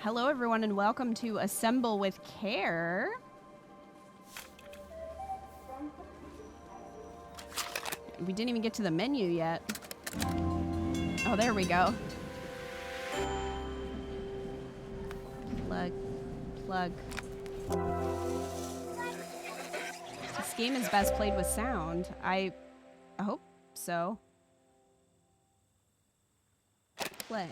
Hello everyone and welcome to Assemble with Care. We didn't even get to the menu yet. Oh, there we go. Plug. This game is best played with sound. I hope so. Play.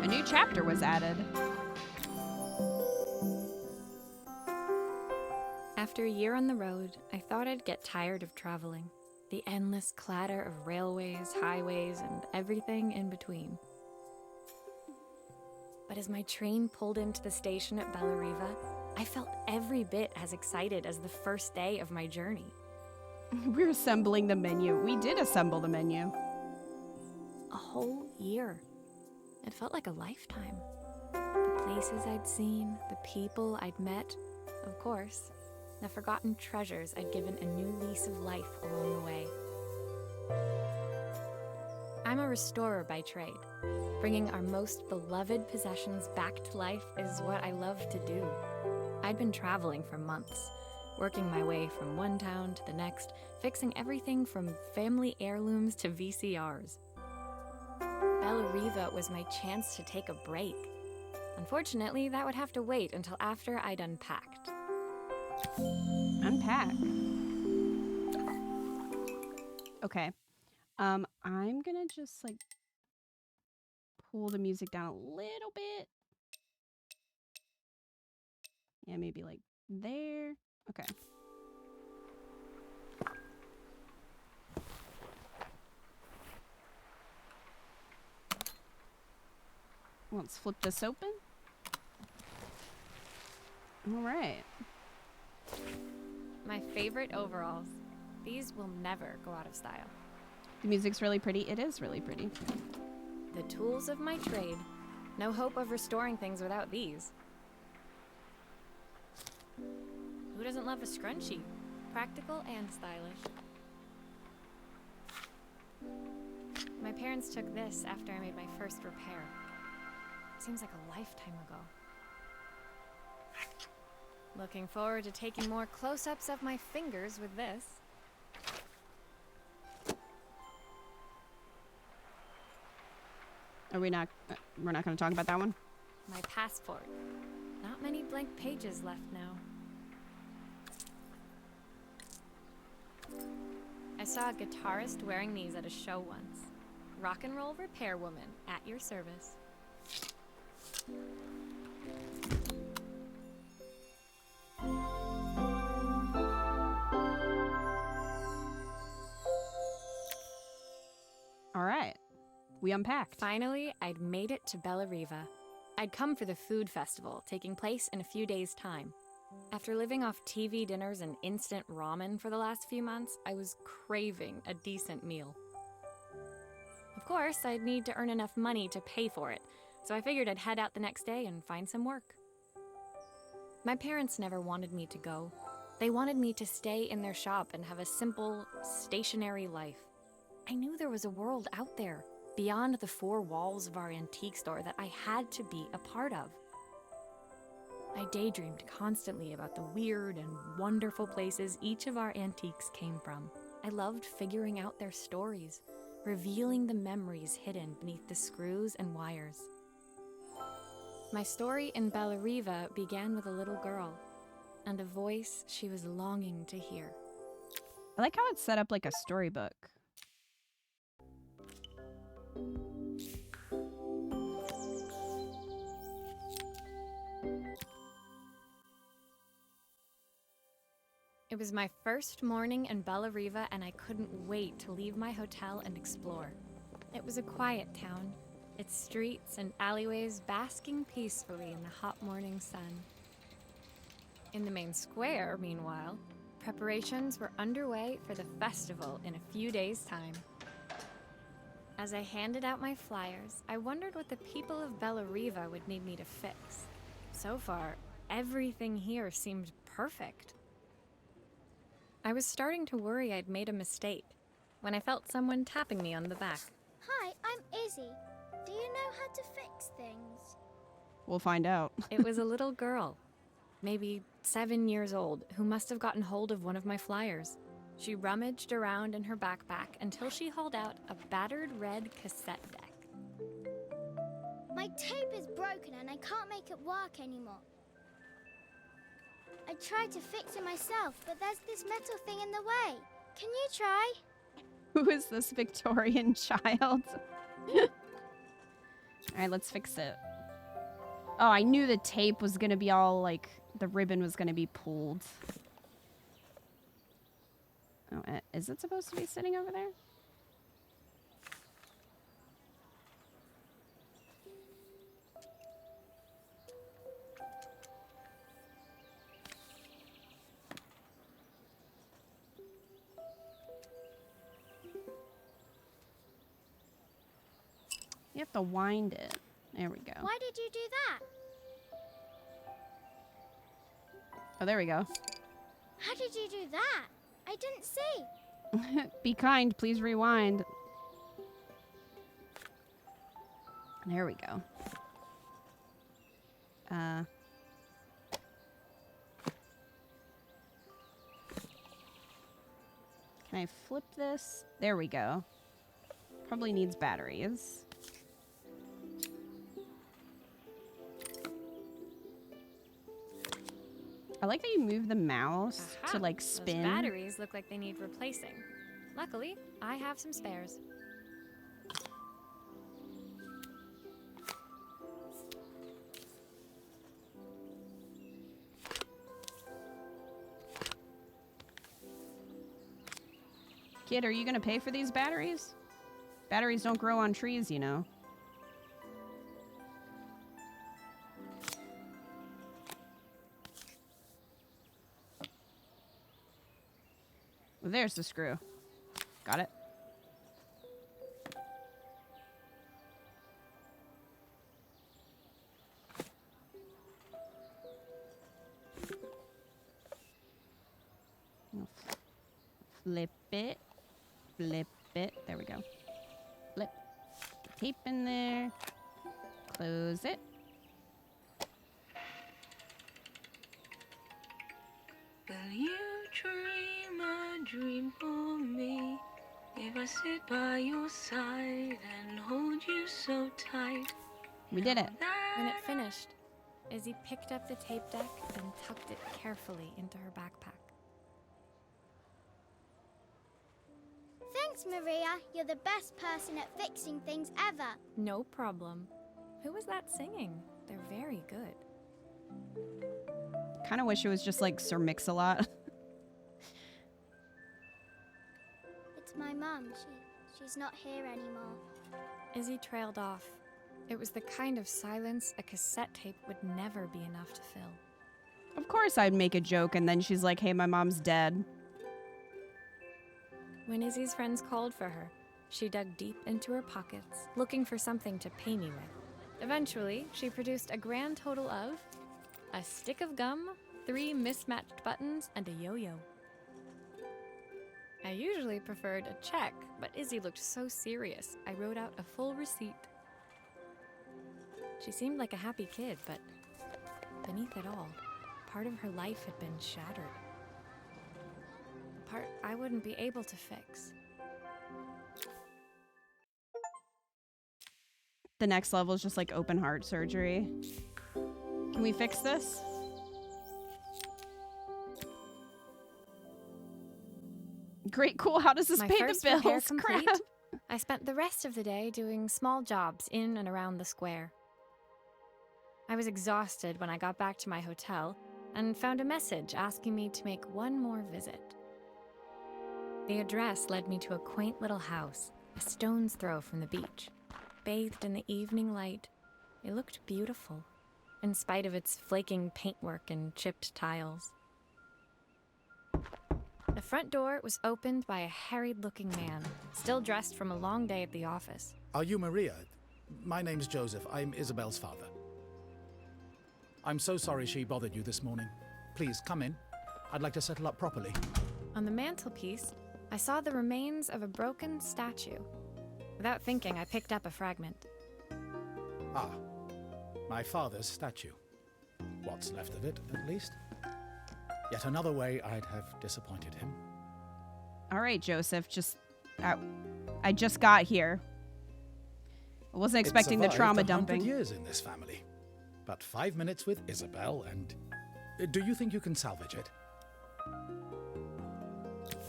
A new chapter was added. After a year on the road, I thought I'd get tired of traveling. The endless clatter of railways, highways, and everything in between. But as my train pulled into the station at Bellariva, I felt every bit as excited as the first day of my journey. We're assembling the menu. We did assemble the menu. A whole year. It felt like a lifetime. The places I'd seen, the people I'd met, of course, the forgotten treasures I'd given a new lease of life along the way. I'm a restorer by trade. Bringing our most beloved possessions back to life is what I love to do. I'd been traveling for months, working my way from one town to the next, fixing everything from family heirlooms to VCRs. Bellariva was my chance to take a break. Unfortunately, that would have to wait until after I'd unpacked. Unpack. Okay. I'm gonna just like pull the music down a little bit. Yeah, maybe like there. Okay. Let's flip this open. All right. My favorite overalls. These will never go out of style. The music's really pretty. It is really pretty. The tools of my trade. No hope of restoring things without these. Who doesn't love a scrunchie? Practical and stylish. My parents took this after I made my first repair. Seems like a lifetime ago. Looking forward to taking more close-ups of my fingers with this. Are we not? We're not going to talk about that one? My passport. Not many blank pages left now. I saw a guitarist wearing these at a show once. Rock and roll repair woman, at your service. All right. We unpacked. Finally, I'd made it to Bellariva. I'd come for the food festival, taking place in a few days' time. After living off TV dinners and instant ramen for the last few months, I was craving a decent meal. Of course, I'd need to earn enough money to pay for it, so I figured I'd head out the next day and find some work. My parents never wanted me to go. They wanted me to stay in their shop and have a simple, stationary life. I knew there was a world out there, beyond the four walls of our antique store, that I had to be a part of. I daydreamed constantly about the weird and wonderful places each of our antiques came from. I loved figuring out their stories, revealing the memories hidden beneath the screws and wires. My story in Bellariva began with a little girl, and a voice she was longing to hear. I like how it's set up like a storybook. It was my first morning in Bellariva, and I couldn't wait to leave my hotel and explore. It was a quiet town, its streets and alleyways basking peacefully in the hot morning sun. In the main square, meanwhile, preparations were underway for the festival in a few days' time. As I handed out my flyers, I wondered what the people of Bellariva would need me to fix. So far, everything here seemed perfect. I was starting to worry I'd made a mistake. when I felt someone tapping me on the back. Hi, I'm Izzy. Do you know how to fix things? We'll find out. It was a little girl, maybe 7 years old, who must have gotten hold of one of my flyers. She rummaged around in her backpack until she hauled out a battered red cassette deck. My tape is broken and I can't make it work anymore. I tried to fix it myself, but there's this metal thing in the way. Can you try? Who is this Victorian child? Alright, let's fix it. Oh, I knew the tape was gonna be all, like, the ribbon was gonna be pulled. Oh, is it supposed to be sitting over there? You have to wind it. There we go. Why did you do that? Oh, there we go. How did you do that? I didn't see. Be kind, please rewind. There we go. Can I flip this? There we go. Probably needs batteries. I like that you move the mouse to like spin. Those batteries look like they need replacing. Luckily, I have some spares. Kid, are you gonna pay for these batteries? Batteries don't grow on trees, you know. Well, there's the screw. Got it. Flip it. Flip it. There we go. Flip. Tape in there. Close it. Will you dream a dream for me? If I sit by your side and hold you so tight. We did it. When it finished, Izzy picked up the tape deck and tucked it carefully into her backpack. Thanks, Maria. You're the best person at fixing things ever. No problem. Who was that singing? They're very good. Kind of wish it was just like Sir Mix-a-Lot. It's my mum. She's not here anymore. Izzy trailed off. It was the kind of silence a cassette tape would never be enough to fill. Of course I'd make a joke and then she's like, hey, my mom's dead. When Izzy's friends called for her, she dug deep into her pockets, looking for something to pay me with. Eventually, she produced a grand total of a stick of gum, 3 mismatched buttons, and a yo-yo. I usually preferred a check, but Izzy looked so serious, I wrote out a full receipt. She seemed like a happy kid, but beneath it all, part of her life had been shattered. A part I wouldn't be able to fix. The next level is just like open heart surgery. Can we fix this? Great, cool. How does this My pay first the repair bills? complete, Crap. I spent the rest of the day doing small jobs in and around the square. I was exhausted when I got back to my hotel and found a message asking me to make one more visit. The address led me to a quaint little house, a stone's throw from the beach. Bathed in the evening light, it looked beautiful, in spite of its flaking paintwork and chipped tiles. The front door was opened by a harried-looking man, still dressed from a long day at the office. Are you Maria? My name's Joseph. I'm Isabel's father. I'm so sorry she bothered you this morning. Please, come in. I'd like to settle up properly. On the mantelpiece, I saw the remains of a broken statue. Without thinking, I picked up a fragment. Ah, my father's statue. What's left of it, at least. Yet another way I'd have disappointed him. All right, Joseph, I just got here. I wasn't expecting the trauma It survived 100 dumping. years in this family. But 5 minutes with Isabel and... Do you think you can salvage it?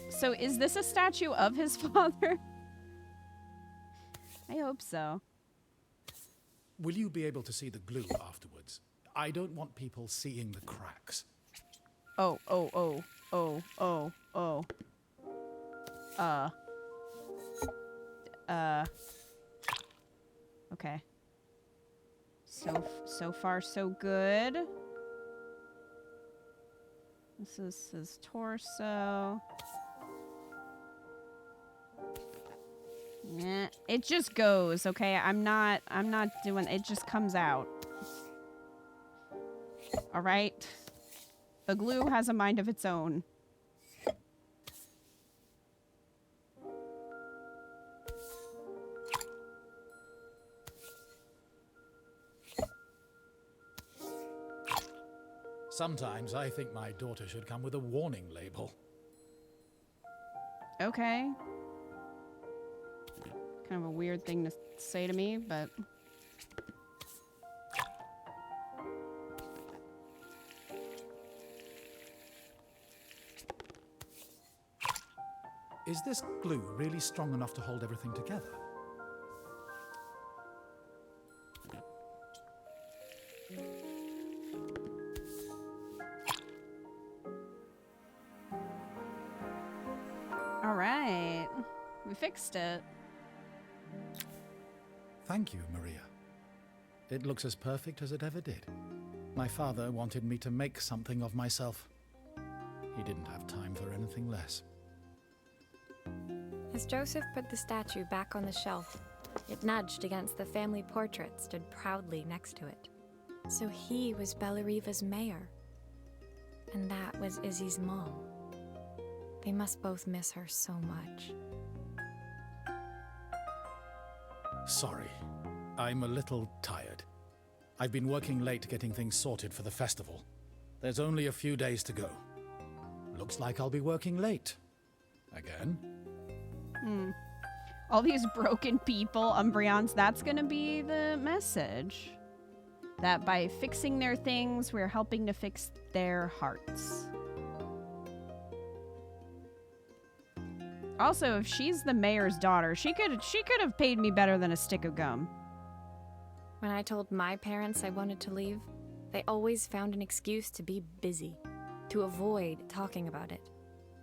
So is this a statue of his father? I hope so. Will you be able to see the glue afterwards? I don't want people seeing the cracks. Oh. Okay. So far so good. This is his torso. Yeah, it just goes, okay? I'm not doing it, just comes out. All right. The glue has a mind of its own. Sometimes I think my daughter should come with a warning label. Okay. Kind of a weird thing to say to me, but... Is this glue really strong enough to hold everything together? All right. We fixed it. Thank you, Maria. It looks as perfect as it ever did. My father wanted me to make something of myself. He didn't have time for anything less. As Joseph put the statue back on the shelf, it nudged against the family portrait stood proudly next to it. So he was Bellariva's mayor. And that was Izzy's mom. They must both miss her so much. Sorry, I'm a little tired. I've been working late getting things sorted for the festival. There's only a few days to go. Looks like I'll be working late. Again? All these broken people, Umbreons, that's gonna be the message. That by fixing their things, we're helping to fix their hearts. Also, if she's the mayor's daughter, she could have paid me better than a stick of gum. When I told my parents I wanted to leave, they always found an excuse to be busy, to avoid talking about it.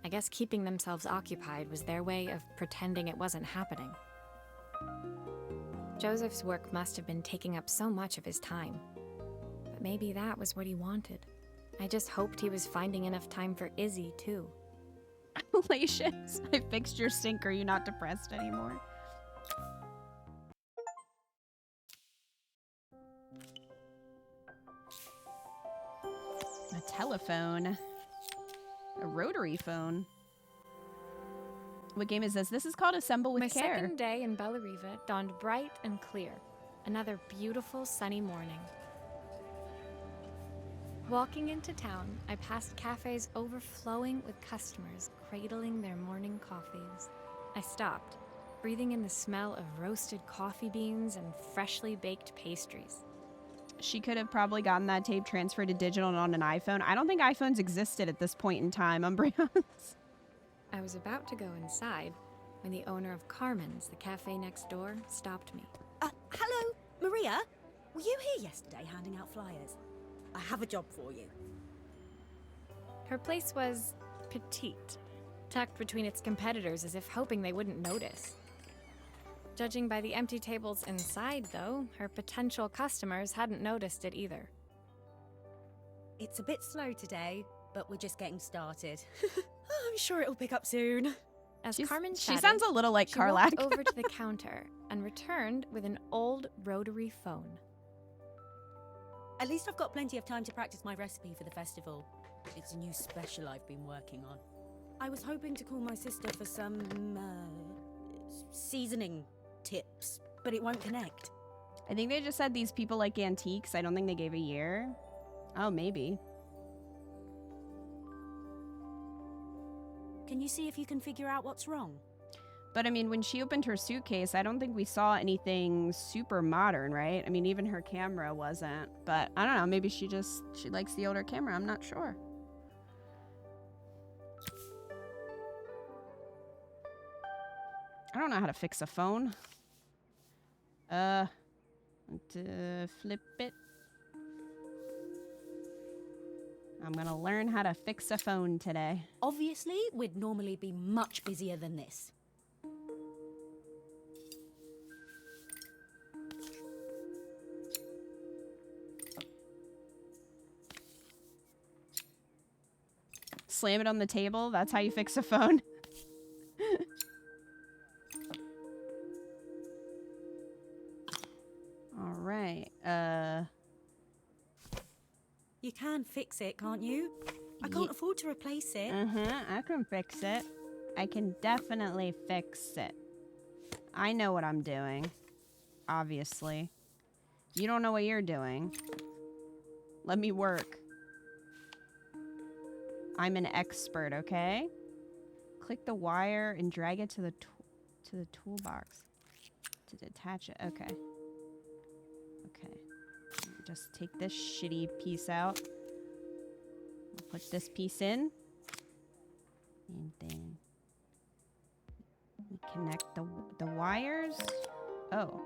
I guess keeping themselves occupied was their way of pretending it wasn't happening. Joseph's work must have been taking up so much of his time. But maybe that was what he wanted. I just hoped he was finding enough time for Izzy, too. Relations, I fixed your sink. Are you not depressed anymore? A telephone. A rotary phone. What game is this? This is called Assemble with My Care. second day in Bellariva dawned bright and clear. Another beautiful sunny morning. Walking into town, I passed cafes overflowing with customers cradling their morning coffees. I stopped, breathing in the smell of roasted coffee beans and freshly baked pastries. She could have probably gotten that tape transferred to digital and on an iPhone. I don't think iPhones existed at this point in time, Umbreons. I was about to go inside when the owner of Carmen's, the cafe next door, stopped me. Hello, Maria? Were you here yesterday handing out flyers? I have a job for you. Her place was petite, tucked between its competitors as if hoping they wouldn't notice. Judging by the empty tables inside, though, her potential customers hadn't noticed it either. It's a bit slow today, but we're just getting started. I'm sure it'll pick up soon. As She's- Carmen she chatted, sounds a little like she Carlac. walked over to the counter and returned with an old rotary phone. At least I've got plenty of time to practice my recipe for the festival. It's a new special I've been working on. I was hoping to call my sister for some, seasoning tips, but it won't connect. I think they just said these people like antiques. I don't think they gave a year. Oh, maybe. Can you see if you can figure out what's wrong? But I mean, when she opened her suitcase, I don't think we saw anything super modern, right? I mean, even her camera wasn't. But I don't know, maybe she likes the older camera. I'm not sure. I don't know how to fix a phone. To flip it. I'm gonna learn how to fix a phone today. Obviously, we'd normally be much busier than this. Slam it on the table? That's how you fix a phone? All right. You can fix it, can't you? I can't afford to replace it. I can fix it. I can definitely fix it. I know what I'm doing. Obviously. You don't know what you're doing. Let me work. I'm an expert, okay? Click the wire and drag it to the toolbox to detach it. Okay. Okay. Just take this shitty piece out. Put this piece in. And then we connect the wires. Oh.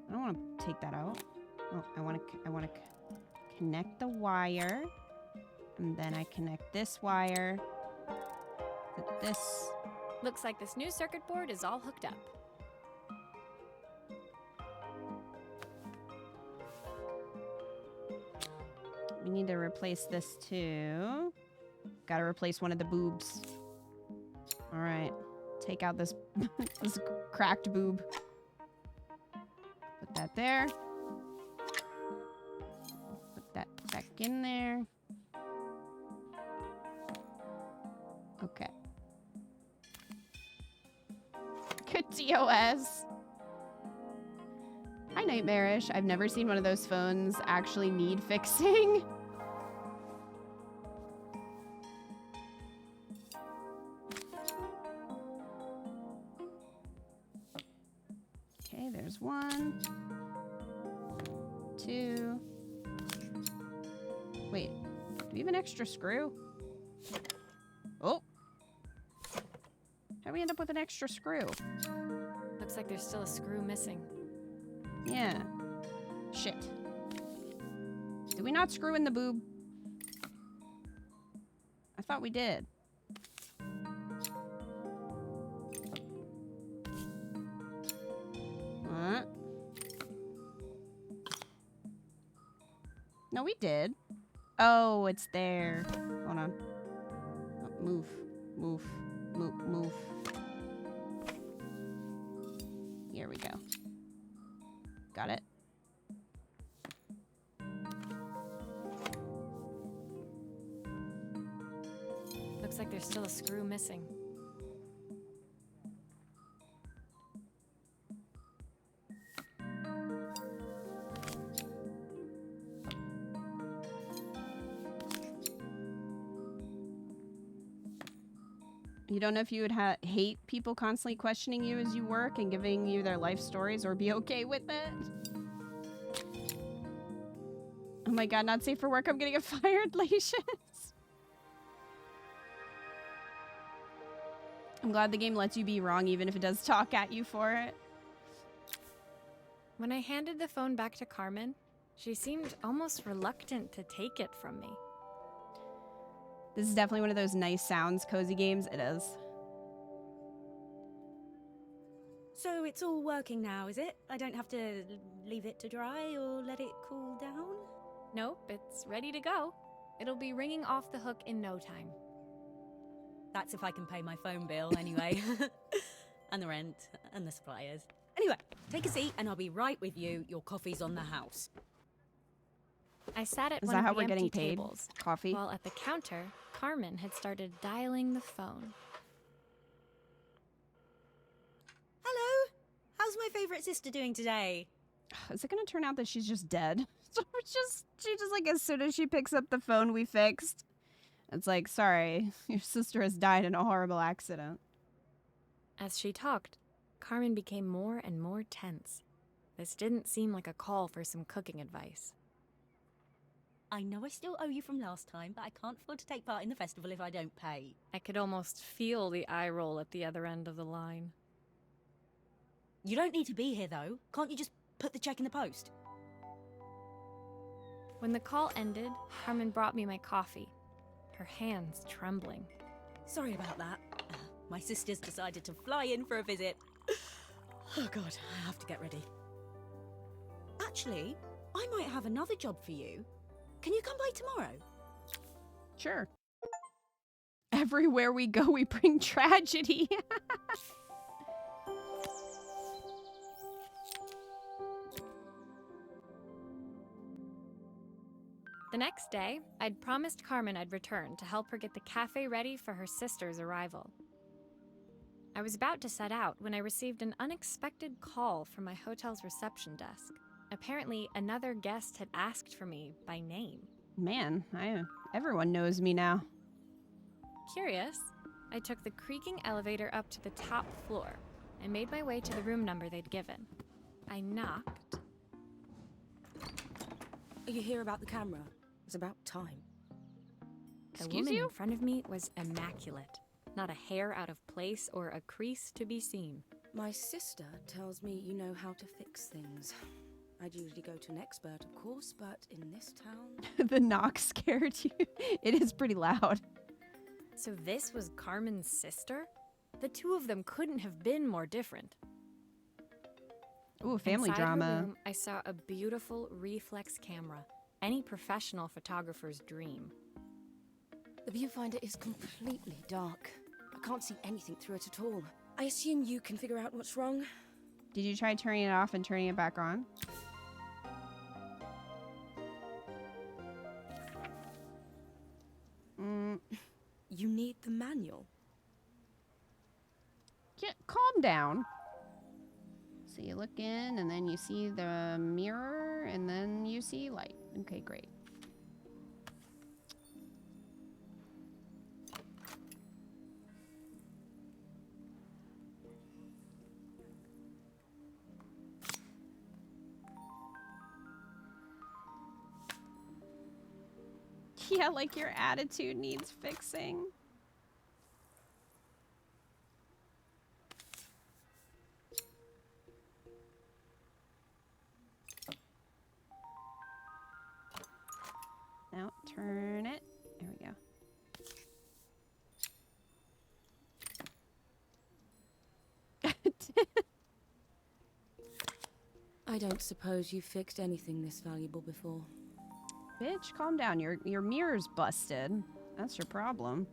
I don't want to take that out. Oh, I want to connect the wire. And then I connect this wire to this. Looks like this new circuit board is all hooked up. We need to replace this too. Gotta replace one of the boobs. All right. Take out this, this cracked boob. Put that there. Put that back in there. Okay. Good TOS. Hi, Nightmarish. I've never seen one of those phones actually need fixing. Okay, there's 1, 2. Wait, do we have an extra screw? Oh. How'd we end up with an extra screw? Looks like there's still a screw missing. Yeah. Shit. Did we not screw in the boob? I thought we did. What? No, we did. Oh, it's there. Hold on. Oh, move. Move. Move. Move. Here we go. Got it. Looks like there's still a screw missing. You don't know if you would hate people constantly questioning you as you work and giving you their life stories, or be okay with it? Oh my god, not safe for work. I'm gonna get fired, Latius. I'm glad the game lets you be wrong even if it does talk at you for it. When I handed the phone back to Carmen, she seemed almost reluctant to take it from me. This is definitely one of those nice sounds cozy games. It is. So it's all working now, is it? I don't have to leave it to dry or let it cool down? Nope, it's ready to go. It'll be ringing off the hook in no time. That's if I can pay my phone bill anyway. And the rent and the suppliers. Anyway, take a seat and I'll be right with you. Your coffee's on the house. I sat at Is one that of how the we're empty getting paid? tables, Coffee? while at the counter, Carmen had started dialing the phone. Hello. How's my favourite sister doing today? Is it gonna turn out that she's just dead? So she just like as soon as she picks up the phone we fixed, it's like, sorry, your sister has died in a horrible accident. As she talked, Carmen became more and more tense. This didn't seem like a call for some cooking advice. I know I still owe you from last time, but I can't afford to take part in the festival if I don't pay. I could almost feel the eye roll at the other end of the line. You don't need to be here, though. Can't you just put the check in the post? When the call ended, Carmen brought me my coffee, her hands trembling. Sorry about that. My sister's decided to fly in for a visit. Oh God, I have to get ready. Actually, I might have another job for you. Can you come by tomorrow? Sure. Everywhere we go, we bring tragedy. The next day, I'd promised Carmen I'd return to help her get the cafe ready for her sister's arrival. I was about to set out when I received an unexpected call from my hotel's reception desk. Apparently, another guest had asked for me by name. Man, everyone knows me now. Curious, I took the creaking elevator up to the top floor and made my way to the room number they'd given. I knocked. Are you here about the camera? It's about time. The Excuse woman you? in front of me was immaculate. Not a hair out of place or a crease to be seen. My sister tells me you know how to fix things. I'd usually go to an expert, of course, but in this town... The knock scared you. It is pretty loud. So this was Carmen's sister? The two of them couldn't have been more different. Ooh, family Inside her drama. room, I saw a beautiful reflex camera. Any professional photographer's dream. The viewfinder is completely dark. I can't see anything through it at all. I assume you can figure out what's wrong? Did you try turning it off and turning it back on? You need the manual. Calm down. So you look in, and then you see the mirror, and then you see light. Okay, great. Yeah, like your attitude needs fixing. Now turn it. There we go. I don't suppose you've fixed anything this valuable before. Bitch, calm down. Your mirror's busted. That's your problem.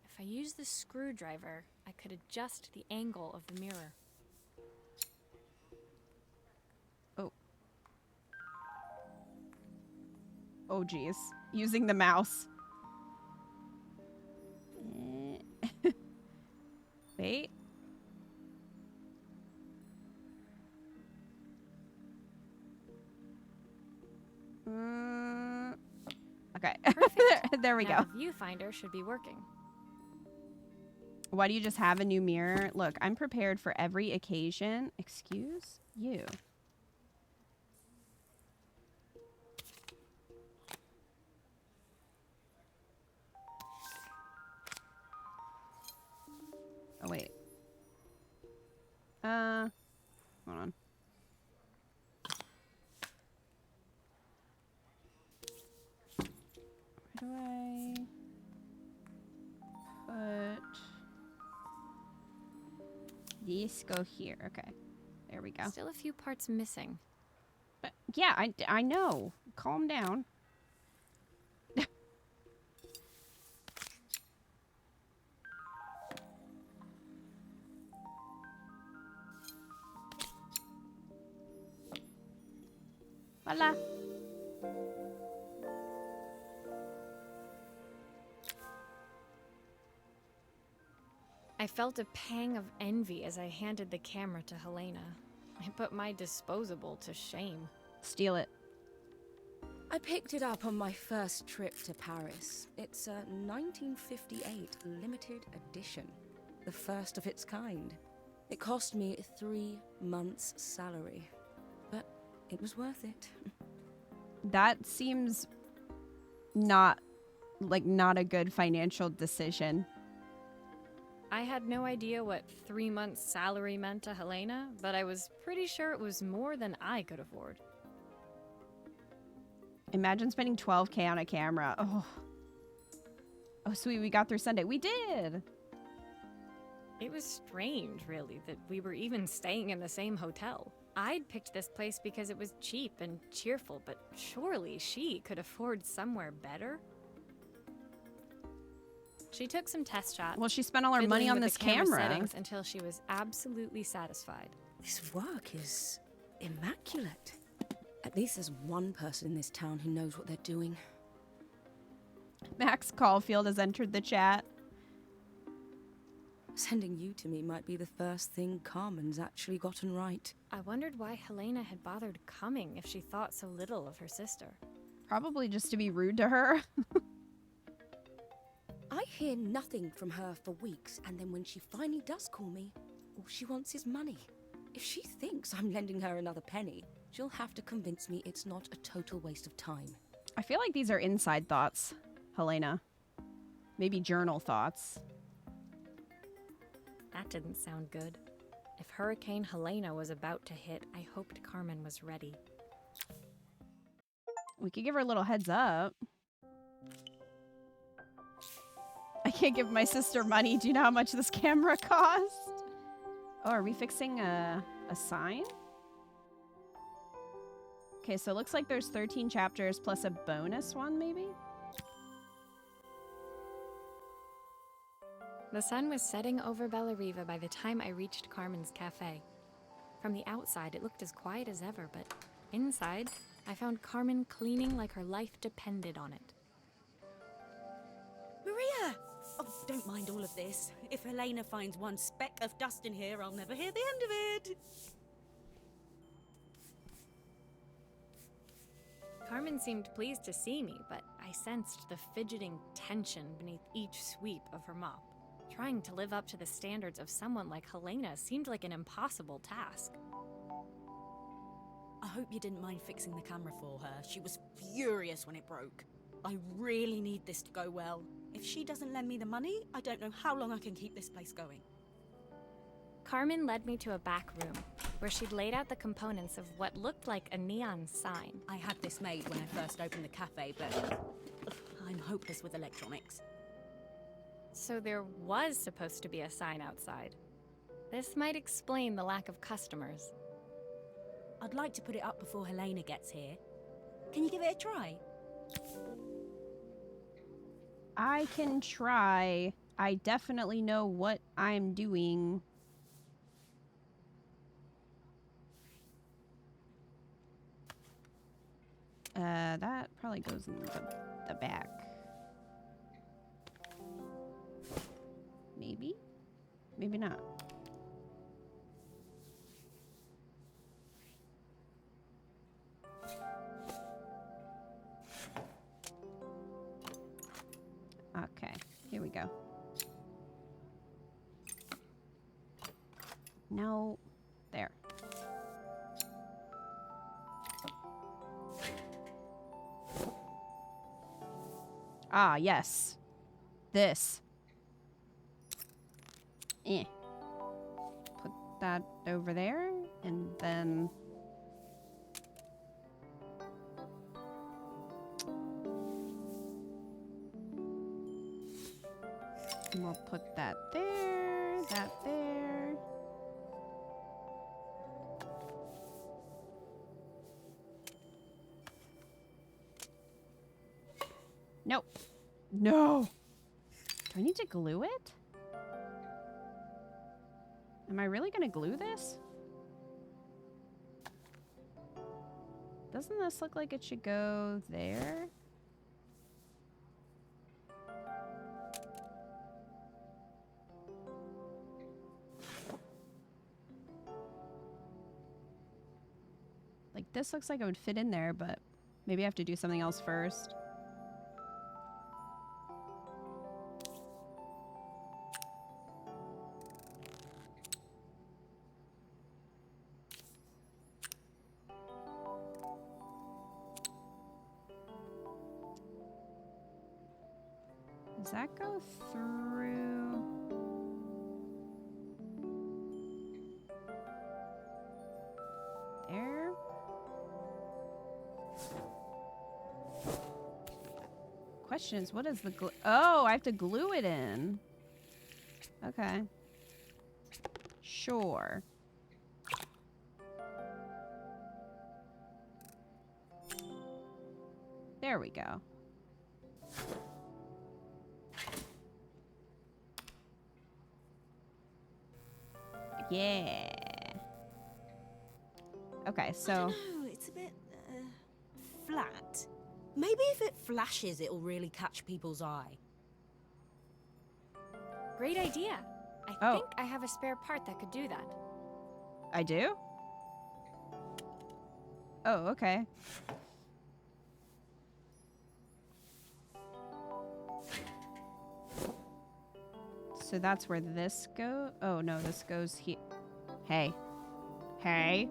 If I use the screwdriver, I could adjust the angle of the mirror. Oh. Oh, geez. Using the mouse. Wait. Okay. Perfect. There we Now go. the viewfinder should be working. Why do you just have a new mirror? Look, I'm prepared for every occasion. Excuse you. Oh, wait. Hold on. Where do I put this? Go here. Okay. There we go. Still a few parts missing. But yeah, I know. Calm down. Voila. I felt a pang of envy as I handed the camera to Helena. I put my disposable to shame. Steal it. I picked it up on my first trip to Paris. It's a 1958 limited edition, the first of its kind. It cost me 3 months' salary, but it was worth it. That seems not a good financial decision. I had no idea what 3 months' salary meant to Helena, but I was pretty sure it was more than I could afford. Imagine spending $12K on a camera. Oh. Oh, sweet. We got through Sunday. We did. It was strange, really, that we were even staying in the same hotel. I'd picked this place because it was cheap and cheerful, but surely she could afford somewhere better? She took some test shots. Well, she spent all her money fiddling on with this the camera camera. settings until she was absolutely satisfied. This work is immaculate. At least there's one person in this town who knows what they're doing. Max Caulfield has entered the chat. Sending you to me might be the first thing Carmen's actually gotten right. I wondered why Helena had bothered coming if she thought so little of her sister. Probably just to be rude to her. I hear nothing from her for weeks, and then when she finally does call me, all she wants is money. If she thinks I'm lending her another penny, she'll have to convince me it's not a total waste of time. I feel like these are inside thoughts, Helena. Maybe journal thoughts. That didn't sound good. If Hurricane Helena was about to hit, I hoped Carmen was ready. We could give her a little heads up. I can't give my sister money. Do you know how much this camera cost? Oh, are we fixing a sign? Okay, so it looks like there's 13 chapters plus a bonus one, maybe? The sun was setting over Bellariva by the time I reached Carmen's cafe. From the outside, it looked as quiet as ever, but inside, I found Carmen cleaning like her life depended on it. Maria! Oh, don't mind all of this. If Helena finds one speck of dust in here, I'll never hear the end of it. Carmen seemed pleased to see me, but I sensed the fidgeting tension beneath each sweep of her mop. Trying to live up to the standards of someone like Helena seemed like an impossible task. I hope you didn't mind fixing the camera for her. She was furious when it broke. I really need this to go well. If she doesn't lend me the money, I don't know how long I can keep this place going. Carmen led me to a back room, where she'd laid out the components of what looked like a neon sign. I had this made when I first opened the cafe, but I'm hopeless with electronics. So there was supposed to be a sign outside. This might explain the lack of customers. I'd like to put it up before Helena gets here. Can you give it a try? I can try. I definitely know what I'm doing. That probably goes in the back. Maybe? Maybe not. Okay, here we go. No, there. Ah, yes. This. Put that over there, and then... And we'll put that there, that there. Nope. No! Do I need to glue it? Am I really gonna glue this? Doesn't this look like it should go there? Like, this looks like it would fit in there, but maybe I have to do something else first. Does that go through? There? Question is, what is the glue? Oh, I have to glue it in. Okay. Sure. There we go. Yeah. Okay, so I don't know, it's a bit flat. Maybe if it flashes, it'll really catch people's eye. Great idea. I Oh. think I have a spare part that could do that. I do? Oh, okay. So that's where this goes. Oh no, this goes here. Hey. Hey.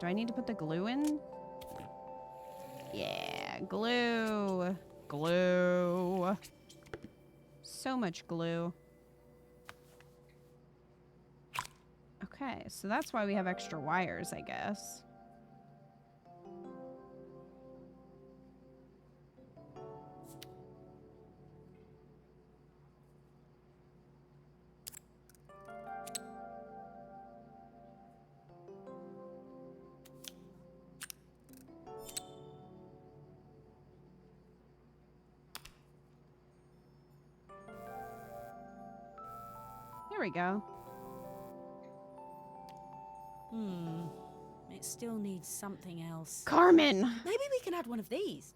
Do I need to put the glue in? Yeah, glue. Glue. So much glue. Okay, so that's why we have extra wires, I guess. There we go. It still needs something else. Carmen! Maybe we can add one of these.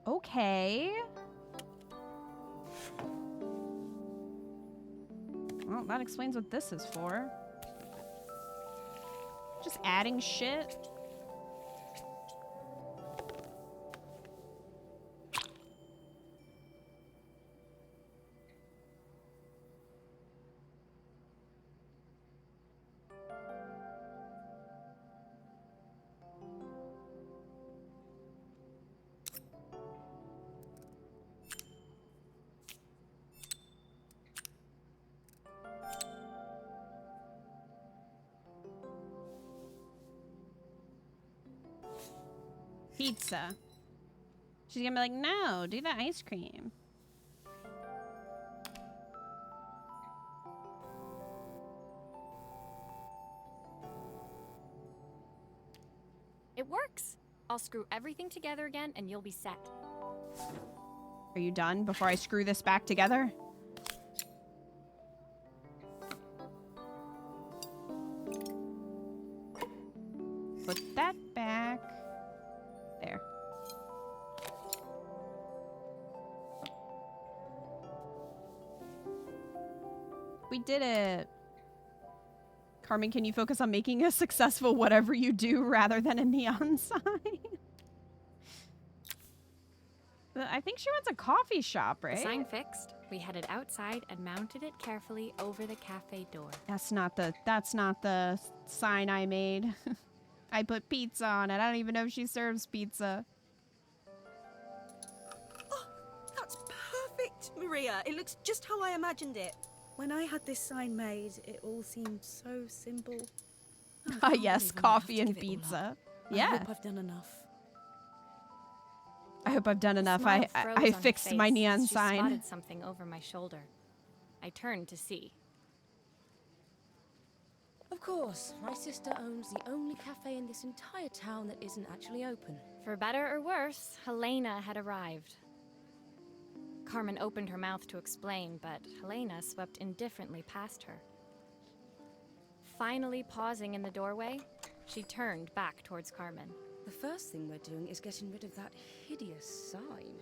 Okay. Well, that explains what this is for. Just adding shit. Pizza. She's gonna be like, no, do the ice cream. It works. I'll screw everything together again and you'll be set. Are you done before I screw this back together? Put that back. There. We did it. Carmen, can you focus on making a successful whatever you do rather than a neon sign? I think she runs a coffee shop, right? The sign fixed. We headed outside and mounted it carefully over the cafe door. That's not the sign I made. I put pizza on it. I don't even know if she serves pizza. Oh, that's perfect, Maria. It looks just how I imagined it. When I had this sign made, it all seemed so simple. Ah, yes, coffee and pizza. Yeah. I hope I've done enough. I hope I've done enough. Smile I froze on her fixed my face neon as she sign. spotted something over my shoulder. I turned to see. Of course, my sister owns the only cafe in this entire town that isn't actually open. For better or worse, Helena had arrived. Carmen opened her mouth to explain, but Helena swept indifferently past her. Finally pausing in the doorway, she turned back towards Carmen. The first thing we're doing is getting rid of that hideous sign.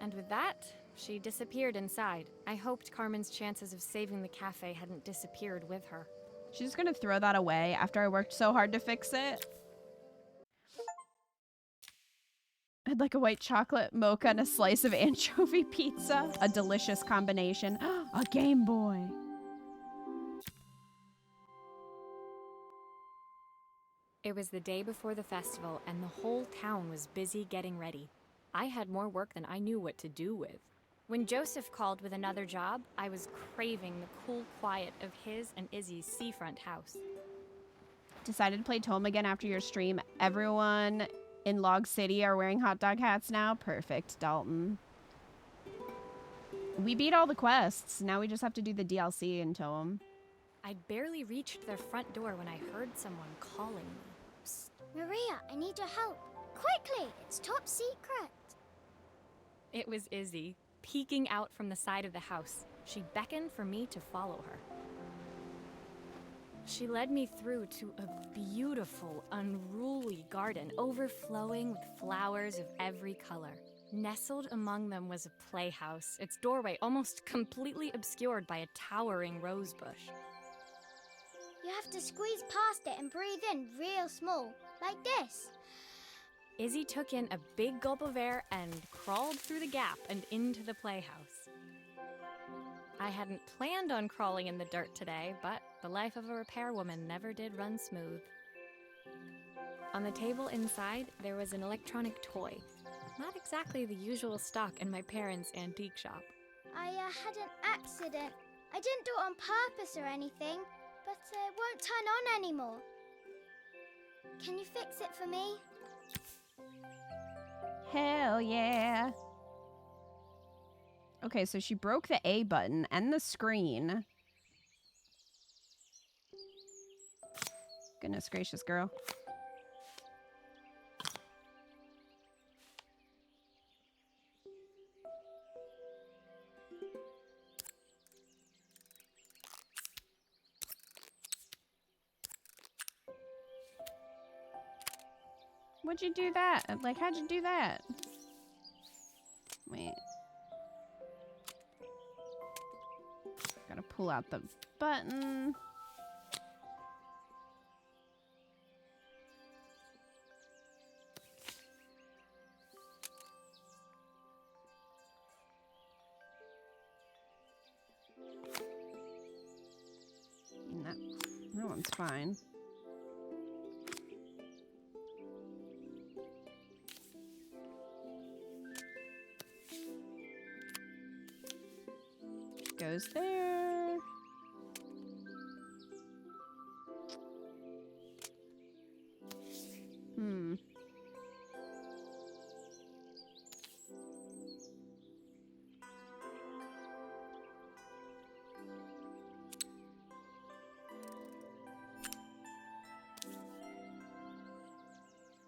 And with that, she disappeared inside. I hoped Carmen's chances of saving the cafe hadn't disappeared with her. She's just gonna throw that away after I worked so hard to fix it. I'd like a white chocolate mocha and a slice of anchovy pizza. A delicious combination. A Game Boy. It was the day before the festival, and the whole town was busy getting ready. I had more work than I knew what to do with. When Joseph called with another job, I was craving the cool quiet of his and Izzy's seafront house. Decided to play Tome again after your stream. Everyone in Log City are wearing hot dog hats now. Perfect, Dalton. We beat all the quests. Now we just have to do the DLC in Tome. I'd barely reached their front door when I heard someone calling me. Psst, Maria, I need your help. Quickly, it's top secret. It was Izzy, peeking out from the side of the house. She beckoned for me to follow her. She led me through to a beautiful, unruly garden overflowing with flowers of every color. Nestled among them was a playhouse, its doorway almost completely obscured by a towering rose bush. You have to squeeze past it and breathe in real small, like this. Izzy took in a big gulp of air and crawled through the gap and into the playhouse. I hadn't planned on crawling in the dirt today, but the life of a repairwoman never did run smooth. On the table inside, there was an electronic toy. Not exactly the usual stock in my parents' antique shop. I had an accident. I didn't do it on purpose or anything, but it won't turn on anymore. Can you fix it for me? Hell yeah. Okay, so she broke the A button and the screen. Goodness gracious, girl. What'd you do that? Like, how'd you do that? Wait. Gotta pull out the button. No, that one's fine. Goes there.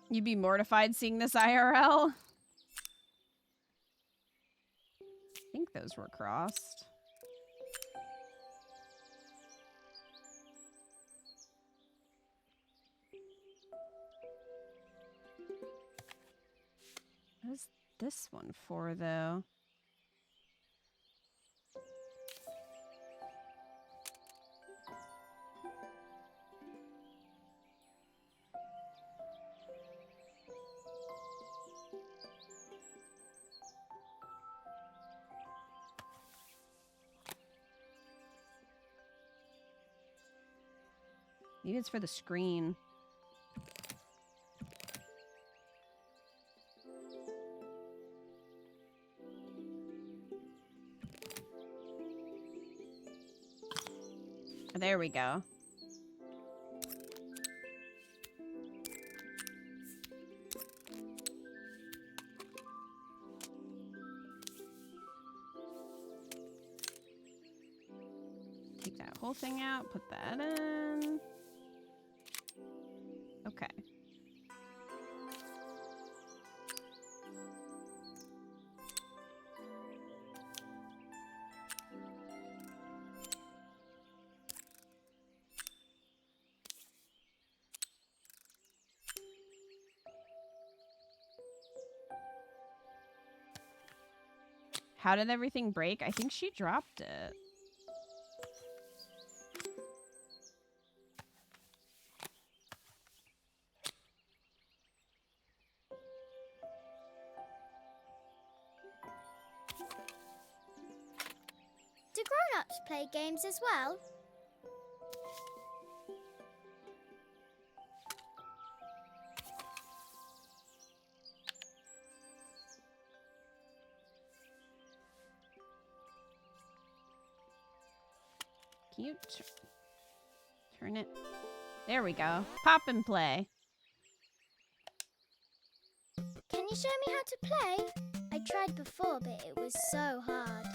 You'd be mortified seeing this IRL? I think those were crossed. What is this one for, though? Maybe it's for the screen. There we go. Take that whole thing out, put that in. Okay. How did everything break? I think she dropped it. Do grown-ups play games as well? Can you turn it? There we go. Pop and play. Can you show me how to play? I tried before, but it was so hard.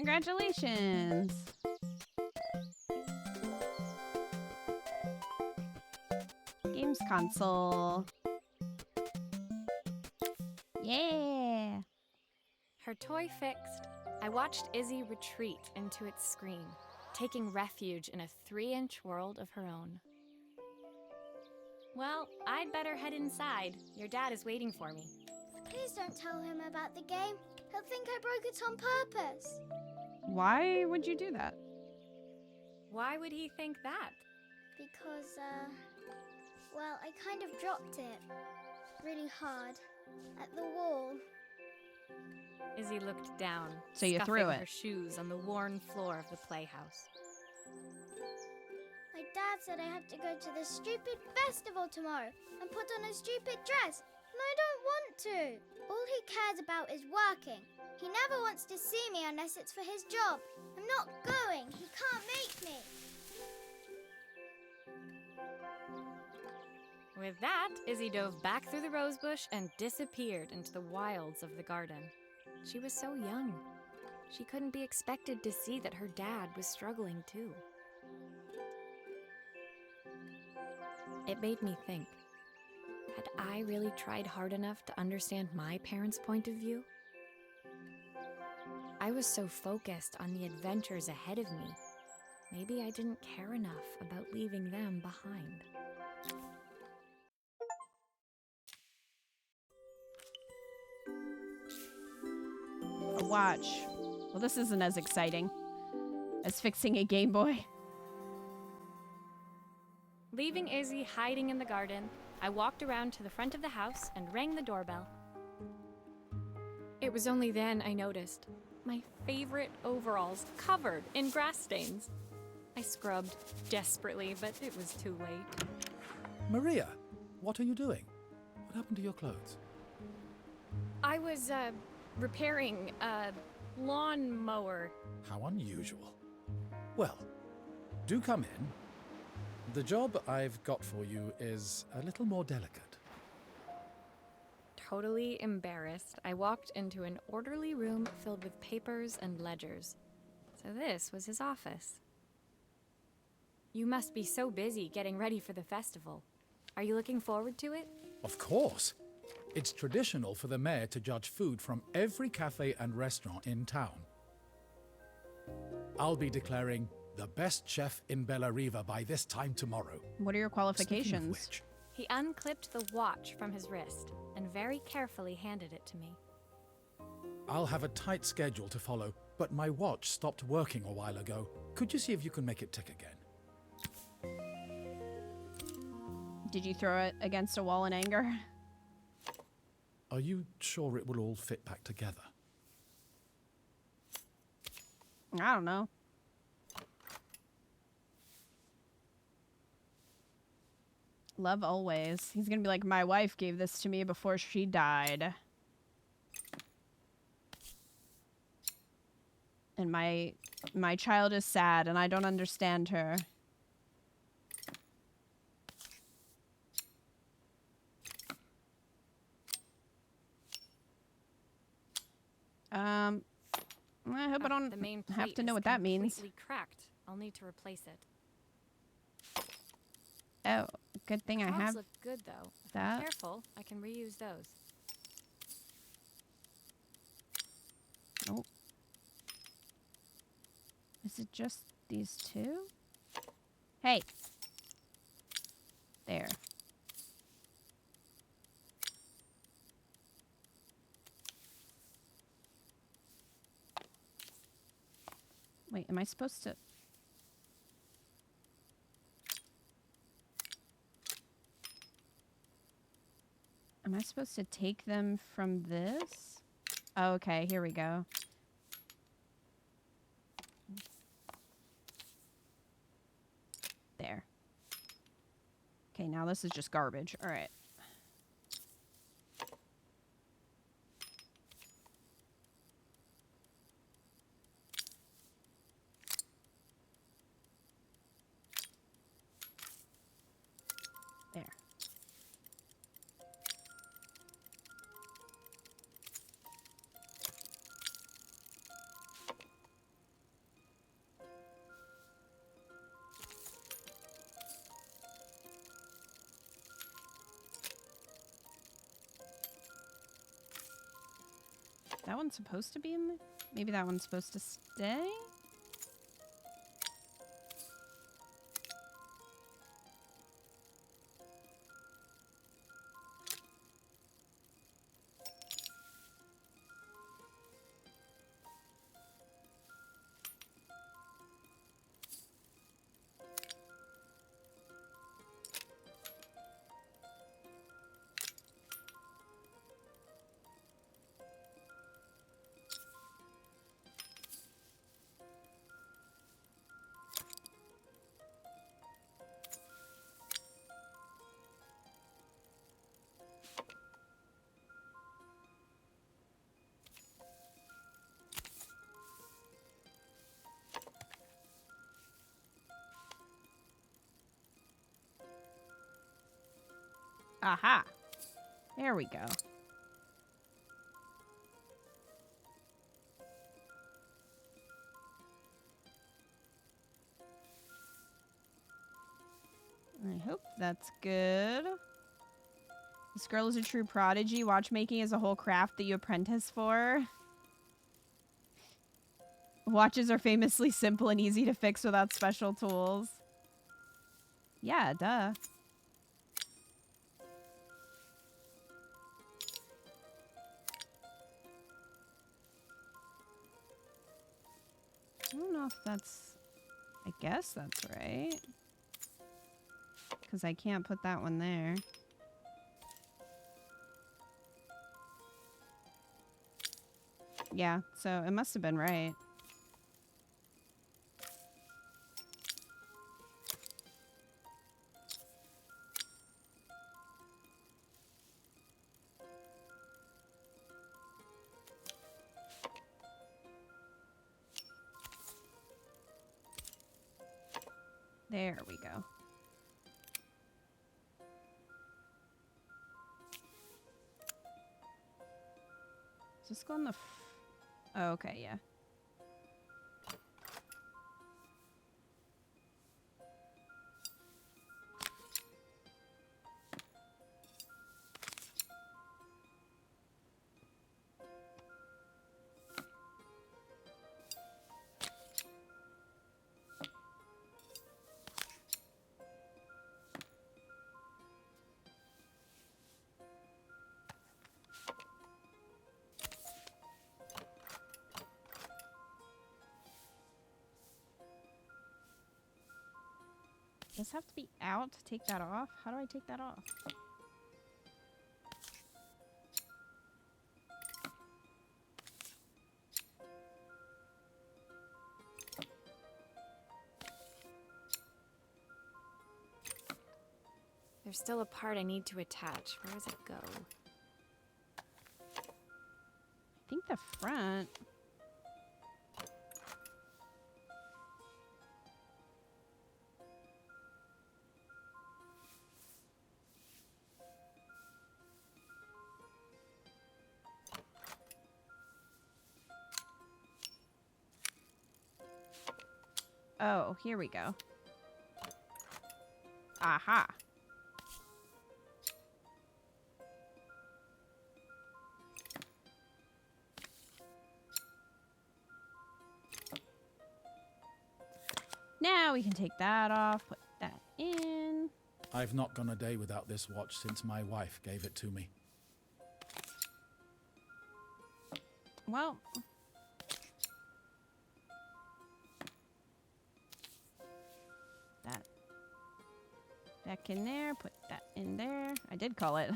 Congratulations. Games console. Yeah. Her toy fixed, I watched Izzy retreat into its screen, taking refuge in a 3-inch world of her own. Well, I'd better head inside. Your dad is waiting for me. Please don't tell him about the game. He'll think I broke it on purpose. Why would you do that? Why would he think that? Because, well, I kind of dropped it really hard at the wall. Izzy looked down, So you scuffing threw it. her shoes on the worn floor of the playhouse. My dad said I have to go to this stupid festival tomorrow and put on a stupid dress, and I don't want to. All he cares about is working. He never wants to see me unless it's for his job. I'm not going. He can't make me. With that, Izzy dove back through the rosebush and disappeared into the wilds of the garden. She was so young. She couldn't be expected to see that her dad was struggling too. It made me think. Had I really tried hard enough to understand my parents' point of view? I was so focused on the adventures ahead of me. Maybe I didn't care enough about leaving them behind. A watch. Well, this isn't as exciting as fixing a Game Boy. Leaving Izzy hiding in the garden, I walked around to the front of the house and rang the doorbell. It was only then I noticed my favorite overalls covered in grass stains. I scrubbed desperately, but it was too late. Maria, what are you doing? What happened to your clothes? I was, repairing a lawnmower. How unusual. Well, do come in. The job I've got for you is a little more delicate. Totally embarrassed, I walked into an orderly room filled with papers and ledgers. So this was his office. You must be so busy getting ready for the festival. Are you looking forward to it? Of course. It's traditional for the mayor to judge food from every cafe and restaurant in town. I'll be declaring the best chef in Bellariva by this time tomorrow. What are your Speaking of qualifications? which, He unclipped the watch from his wrist and very carefully handed it to me. I'll have a tight schedule to follow, but my watch stopped working a while ago. Could you see if you can make it tick again? Did you throw it against a wall in anger? Are you sure it will all fit back together? I don't know. Love always. He's gonna be like, my wife gave this to me before she died. And my child is sad and I don't understand her. I hope I don't The main have plate to know is what that means. completely cracked. I'll need to replace it. Oh, Good thing I Frogs have look good though. that. Careful, I can reuse those. Nope. Is it just these two? Hey. There. Wait, am I supposed to... Am I supposed to take them from this? Oh, okay, here we go. There. Okay, now this is just garbage. All right. There. That one's supposed to be in there? Maybe that one's supposed to stay? Aha! There we go. I hope that's good. This girl is a true prodigy. Watchmaking is a whole craft that you apprentice for. Watches are famously simple and easy to fix without special tools. Yeah, duh. I don't know if that's... I guess that's right. Because I can't put that one there. Yeah, so it must have been right. There we go. Does this go on the... Oh, okay, yeah. Does this have to be out to take that off? How do I take that off? There's still a part I need to attach. Where does it go? I think the front. Oh, here we go. Aha. Now we can take that off, put that in. I've not gone a day without this watch since my wife gave it to me. Well, that back in there, put that in there. I did call it.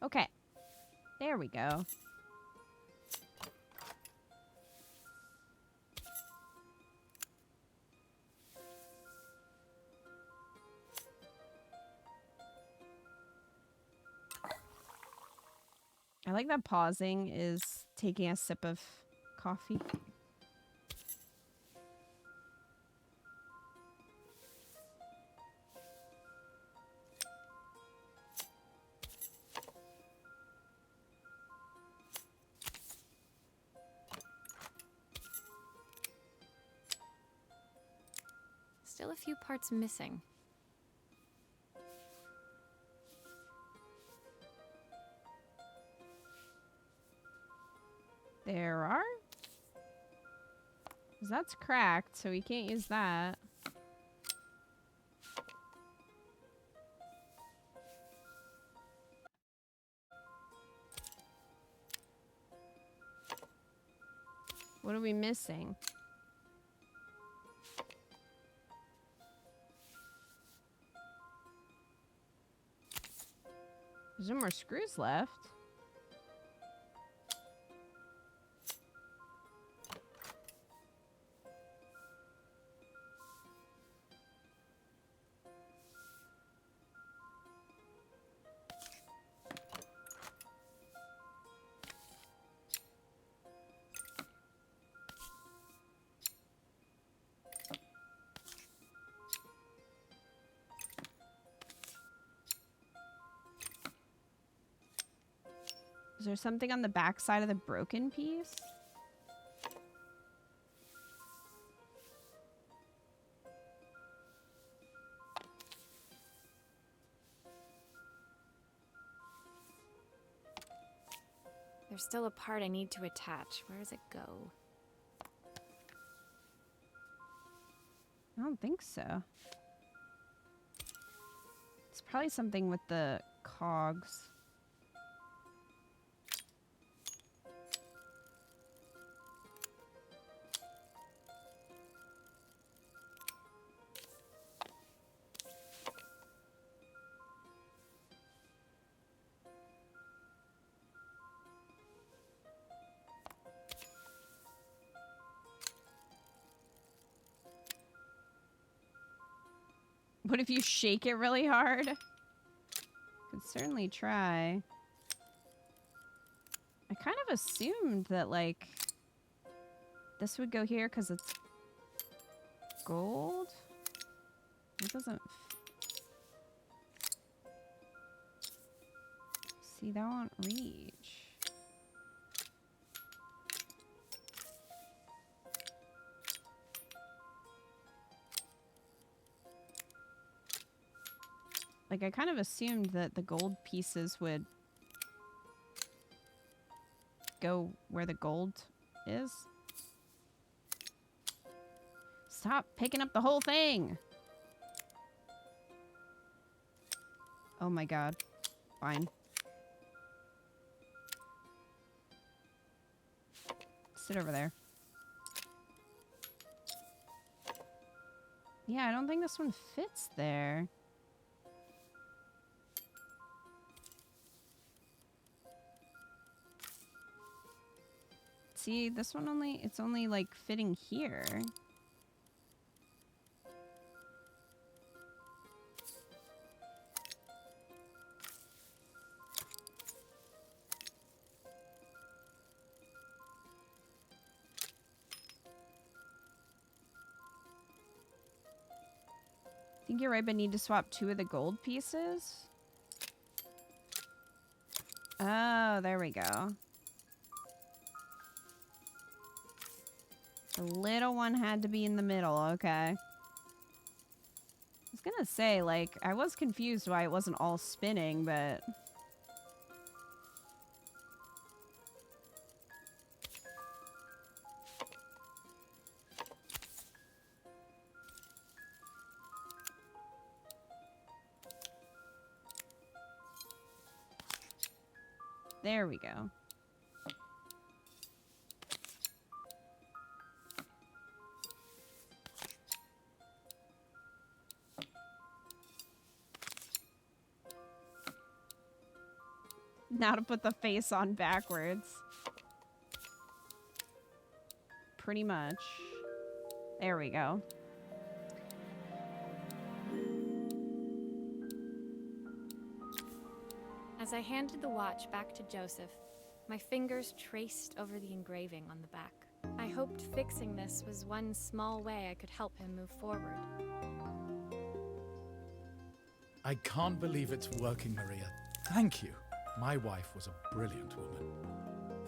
Okay, there we go. I like that pausing is taking a sip of coffee. Still a few parts missing. There are? 'Cause that's cracked, so we can't use that. What are we missing? There's no more screws left. Is there something on the back side of the broken piece? There's still a part I need to attach. Where does it go? I don't think so. It's probably something with the cogs. What if you shake it really hard? Could certainly try. I kind of assumed that, like, this would go here because it's gold. It doesn't... See, that won't reach. Like, I kind of assumed that the gold pieces would go where the gold is. Stop picking up the whole thing! Oh my god. Fine. Sit over there. Yeah, I don't think this one fits there. See, this one it's only like fitting here. I think you're right, but need to swap 2 of the gold pieces. Oh, there we go. The little one had to be in the middle, okay. I was gonna say, like, I was confused why it wasn't all spinning, but... There we go. Now to put the face on backwards. Pretty much. There we go. As I handed the watch back to Joseph, my fingers traced over the engraving on the back. I hoped fixing this was one small way I could help him move forward. I can't believe it's working, Maria. Thank you. My wife was a brilliant woman.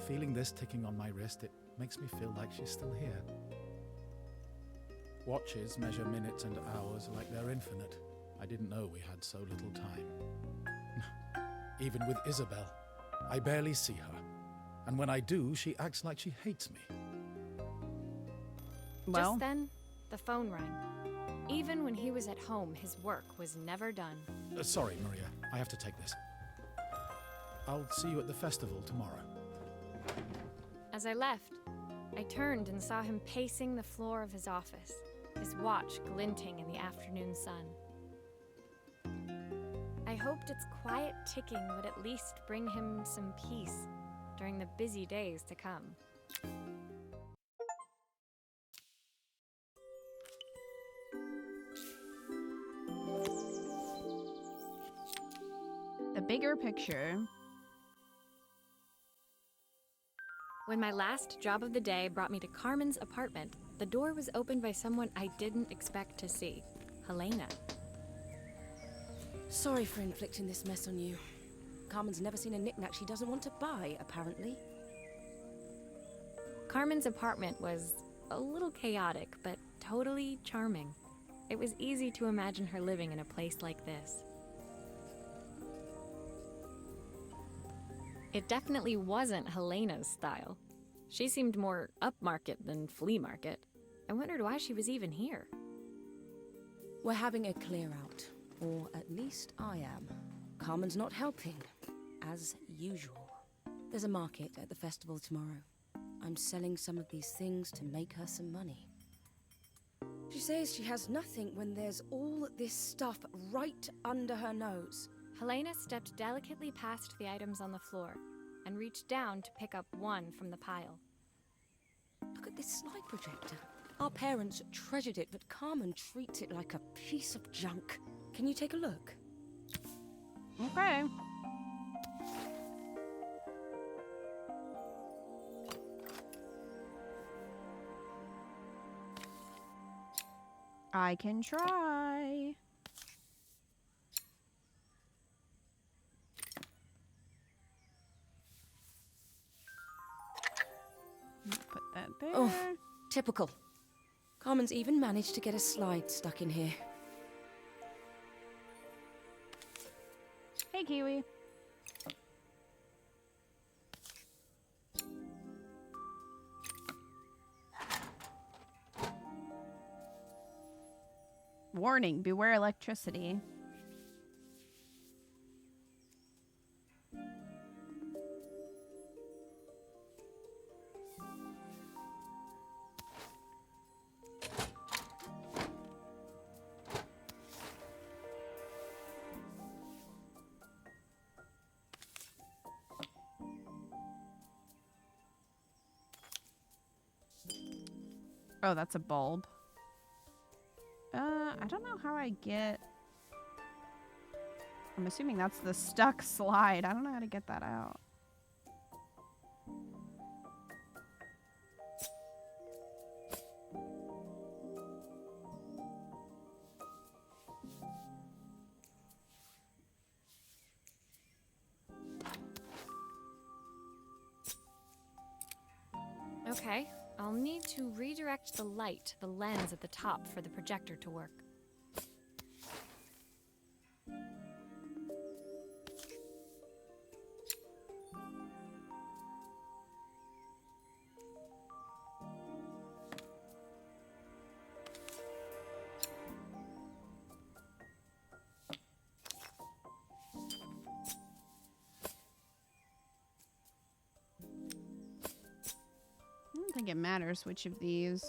Feeling this ticking on my wrist, it makes me feel like she's still here. Watches measure minutes and hours like they're infinite. I didn't know we had so little time. Even with Isabel, I barely see her. And when I do, she acts like she hates me. Well, Just then, the phone rang. Even when he was at home, his work was never done. Sorry, Maria. I have to take this. I'll see you at the festival tomorrow. As I left, I turned and saw him pacing the floor of his office, his watch glinting in the afternoon sun. I hoped its quiet ticking would at least bring him some peace during the busy days to come. the bigger picture. When my last job of the day brought me to Carmen's apartment, the door was opened by someone I didn't expect to see, Helena. Sorry for inflicting this mess on you. Carmen's never seen a knickknack she doesn't want to buy, apparently. Carmen's apartment was a little chaotic, but totally charming. It was easy to imagine her living in a place like this. It definitely wasn't Helena's style. She seemed more upmarket than flea market. I wondered why she was even here. We're having a clear out, or at least I am. Carmen's not helping, as usual. There's a market at the festival tomorrow. I'm selling some of these things to make her some money. She says she has nothing when there's all this stuff right under her nose. Helena stepped delicately past the items on the floor and reached down to pick up one from the pile. Look at this slide projector. Our parents treasured it, but Carmen treats it like a piece of junk. Can you take a look? Okay. I can try. Put that there. Oh, typical. Carmen's even managed to get a slide stuck in here. Hey, Kiwi. Warning, beware electricity. Oh, that's a bulb. I don't know how I get... I'm assuming that's the stuck slide. I don't know how to get that out. Okay, I'll need to redirect the light to the lens at the top for the projector to work. I don't think it matters which of these.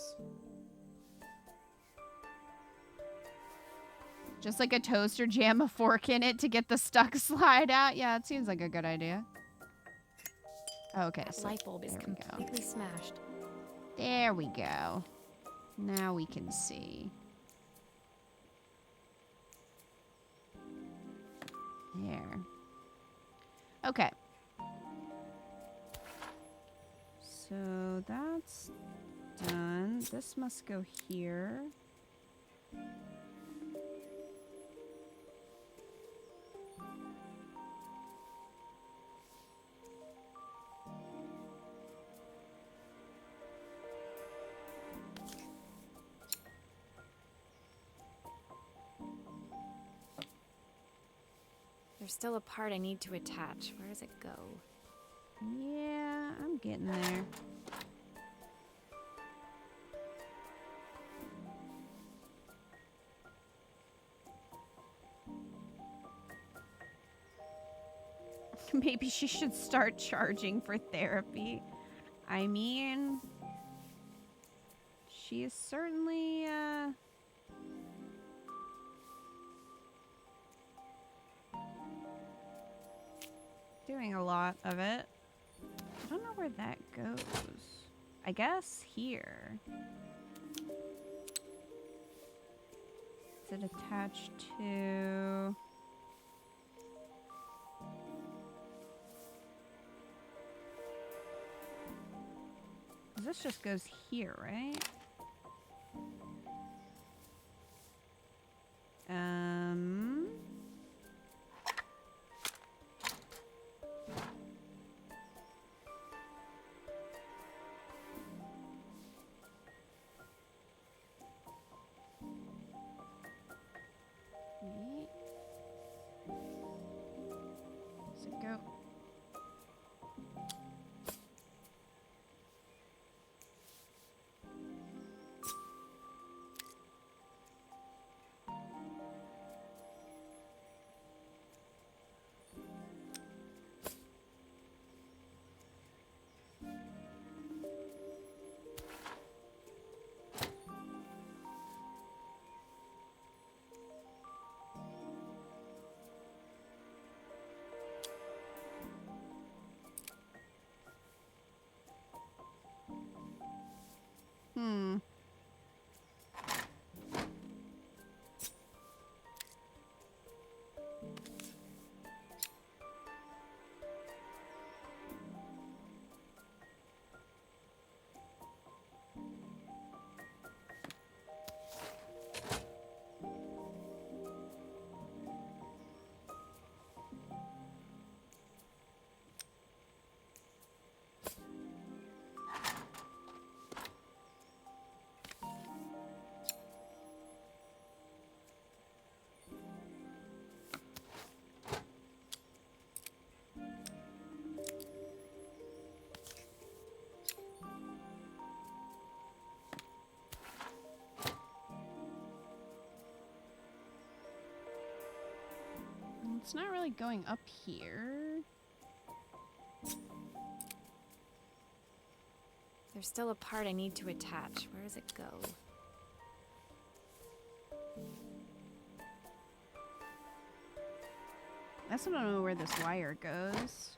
Just like a toaster, jam a fork in it to get the stuck slide out. Yeah, it seems like a good idea. Okay, That so light bulb is there we go. completely smashed. There we go. Now we can see. There. Okay. So that's done. This must go here. There's still a part I need to attach. Where does it go? Yeah, I'm getting there. Maybe she should start charging for therapy. I mean, she is certainly, doing a lot of it. I don't know where that goes. I guess here. Is it attached to... This just goes here, right? Wait. Does it go? Hmm. It's not really going up here. There's still a part I need to attach. Where does it go? I still don't know where this wire goes.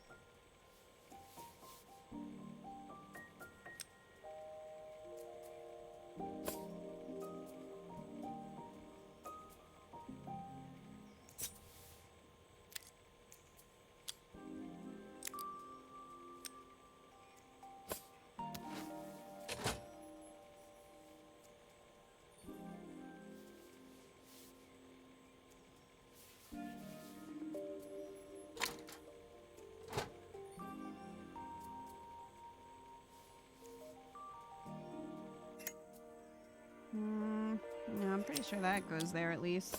sure that goes there at least.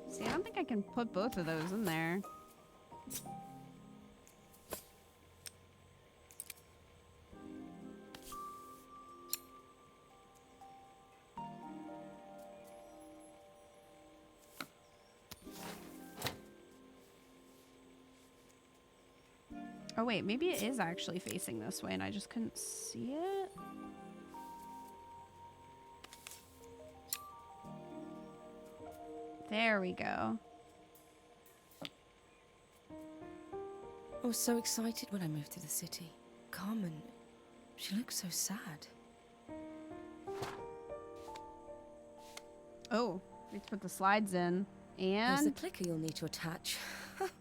See, I don't think I can put both of those in there. Oh wait, maybe it is actually facing this way and I just couldn't see it? There we go. I was so excited when I moved to the city. Carmen, she looks so sad. Oh, we have to put the slides in. There's the And clicker you'll need to attach.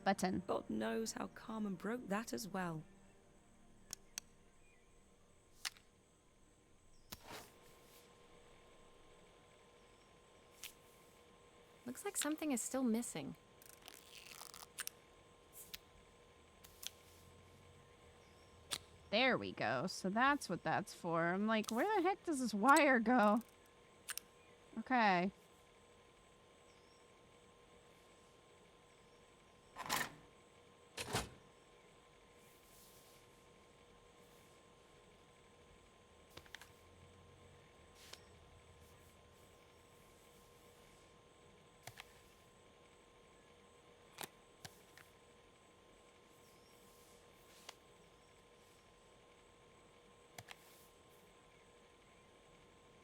button. God knows how Carmen broke that as well. Looks like something is still missing. There we go. So that's what that's for. I'm like, where the heck does this wire go? Okay.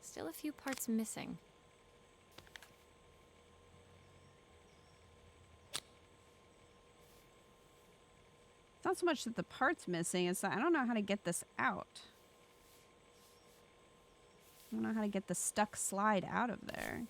Still a few parts missing. It's not so much that the part's missing, it's that I don't know how to get this out. I don't know how to get the stuck slide out of there.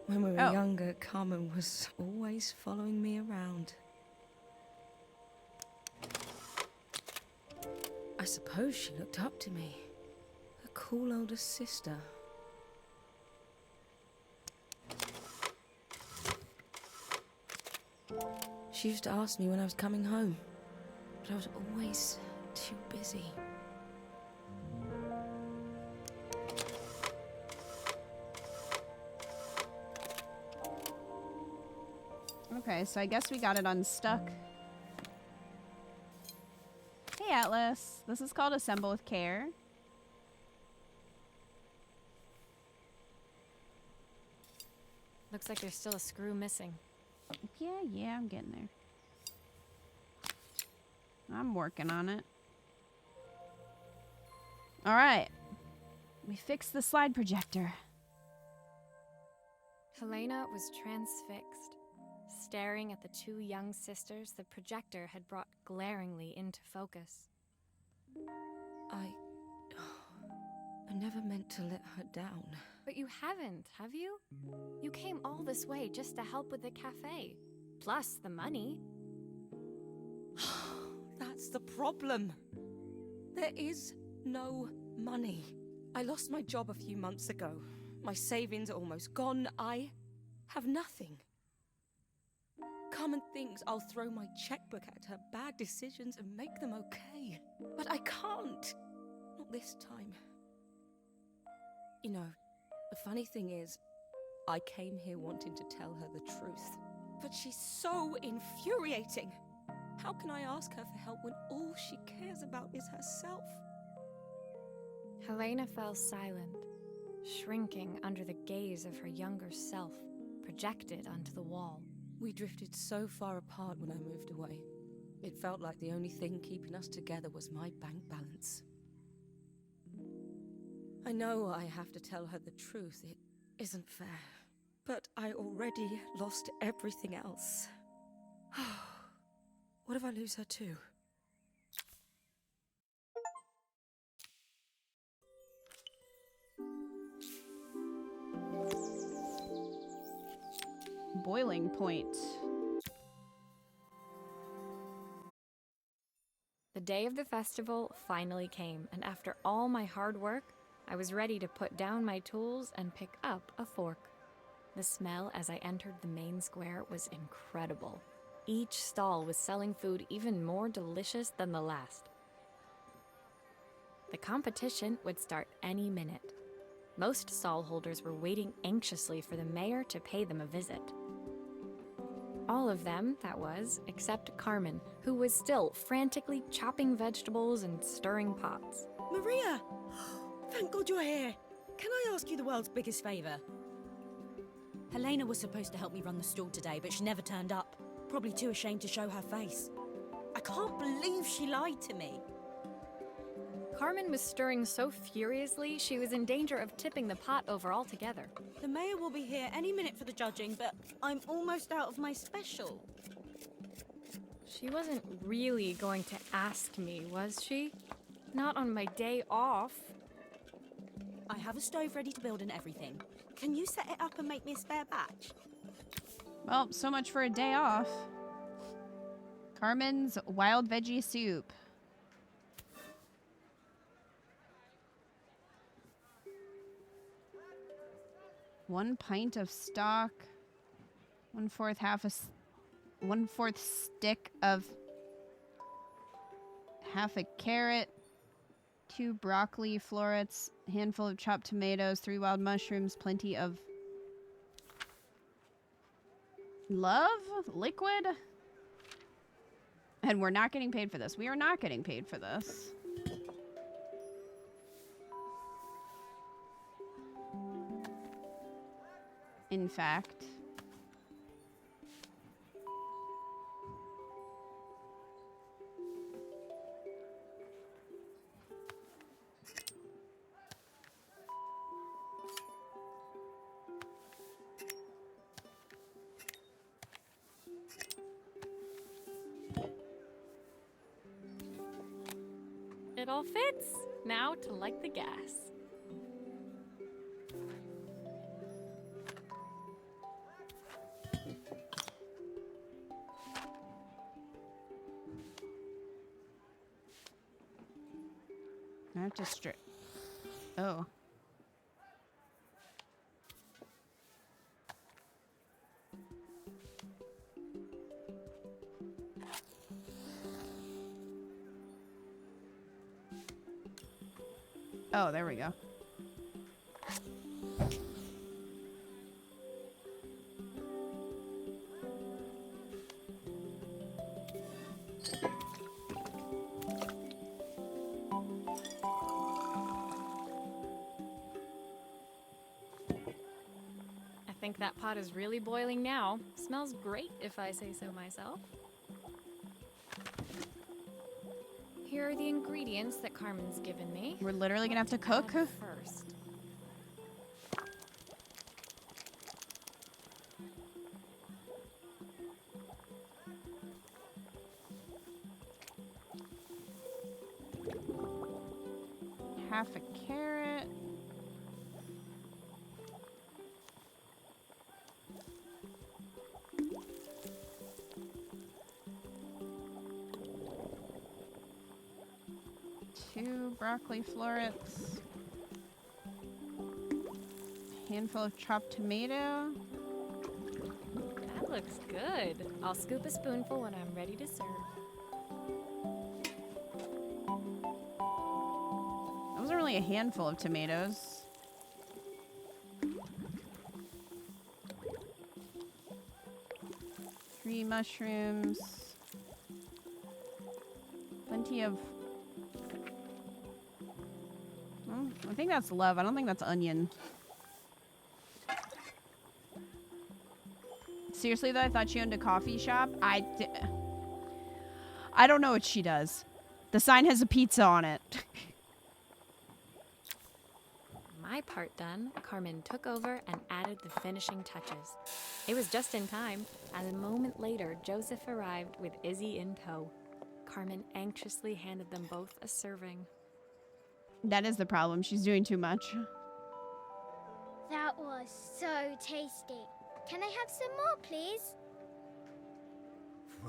When we were Oh. younger, Carmen was always following me around. I suppose she looked up to me. A cool older sister. She used to ask me when I was coming home, but I was always too busy. Okay, so I guess we got it unstuck. Hey, Atlas. This is called Assemble with Care. Looks like there's still a screw missing. Yeah, I'm getting there. I'm working on it. All right. We fixed the slide projector. Helena was transfixed. Staring at the two young sisters the projector had brought glaringly into focus. I never meant to let her down. But you haven't, have you? You came all this way just to help with the cafe. Plus the money. That's the problem. There is no money. I lost my job a few months ago. My savings are almost gone. I have nothing. Carmen thinks I'll throw my checkbook at her bad decisions and make them okay. But I can't. Not this time. You know, the funny thing is, I came here wanting to tell her the truth. But she's so infuriating. How can I ask her for help when all she cares about is herself? Helena fell silent, shrinking under the gaze of her younger self, projected onto the wall. We drifted so far apart when I moved away. It felt like the only thing keeping us together was my bank balance. I know I have to tell her the truth. It isn't fair. But I already lost everything else. What if I lose her too? Boiling point. The day of the festival finally came, and after all my hard work, I was ready to put down my tools and pick up a fork. The smell as I entered the main square was incredible. Each stall was selling food even more delicious than the last. The competition would start any minute. Most stall holders were waiting anxiously for the mayor to pay them a visit. All of them, that was, except Carmen, who was still frantically chopping vegetables and stirring pots. Maria! Thank God you're here. Can I ask you the world's biggest favour? Helena was supposed to help me run the stall today, but she never turned up. Probably too ashamed to show her face. I can't believe she lied to me. Carmen was stirring so furiously, she was in danger of tipping the pot over altogether. The mayor will be here any minute for the judging, but I'm almost out of my special. She wasn't really going to ask me, was she? Not on my day off. I have a stove ready to build and everything. Can you set it up and make me a spare batch? Well, so much for a day off. Carmen's wild veggie soup. One pint of stock. 1/4 stick of half a carrot. 2 broccoli florets. A handful of chopped tomatoes. 3 wild mushrooms. Plenty of love liquid. And we're not getting paid for this. We are not getting paid for this. In fact, It all fits. Now to light the gas. I have to strip. Oh. Oh, there we go. I think that pot is really boiling now. Smells great if I say so myself. Here are the ingredients that Carmen's given me. We're literally gonna have to What cook. add first. Half a carrot. Two broccoli florets. Handful of chopped tomato. That looks good. I'll scoop a spoonful when I'm ready to serve. That wasn't really a handful of tomatoes. Three mushrooms. Plenty of... Oh, I think that's love. I don't think that's onion. Seriously, though, I thought she owned a coffee shop. I don't know what she does. The sign has a pizza on it. My part done, Carmen took over and added the finishing touches. It was just in time, as a moment later, Joseph arrived with Izzy in tow. Carmen anxiously handed them both a serving. That is the problem. She's doing too much. That was so tasty. Can I have some more, please?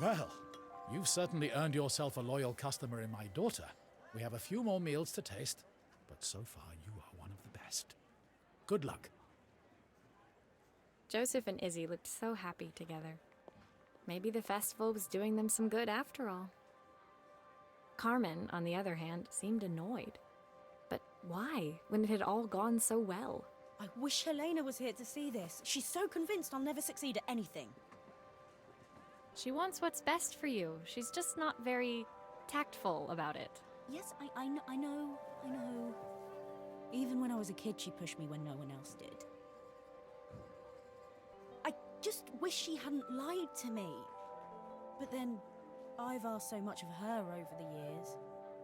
Well, you've certainly earned yourself a loyal customer in my daughter. We have a few more meals to taste, but so far you are one of the best. Good luck. Joseph and Izzy looked so happy together. Maybe the festival was doing them some good after all. Carmen, on the other hand, seemed annoyed. But why, when it had all gone so well? I wish Helena was here to see this. She's so convinced I'll never succeed at anything. She wants what's best for you. She's just not very tactful about it. Yes, I know. Even when I was a kid, she pushed me when no one else did. I just wish she hadn't lied to me. But then, I've asked so much of her over the years.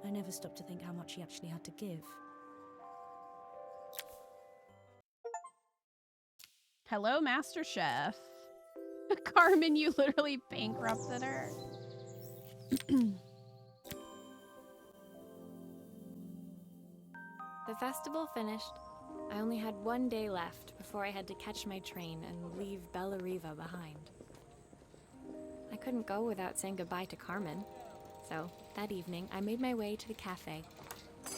I never stopped to think how much she actually had to give. Hello, Master Chef. Carmen, you literally bankrupted her. The festival finished. I only had one day left before I had to catch my train and leave Bella Riva behind. I couldn't go without saying goodbye to Carmen. So, that evening, I made my way to the cafe.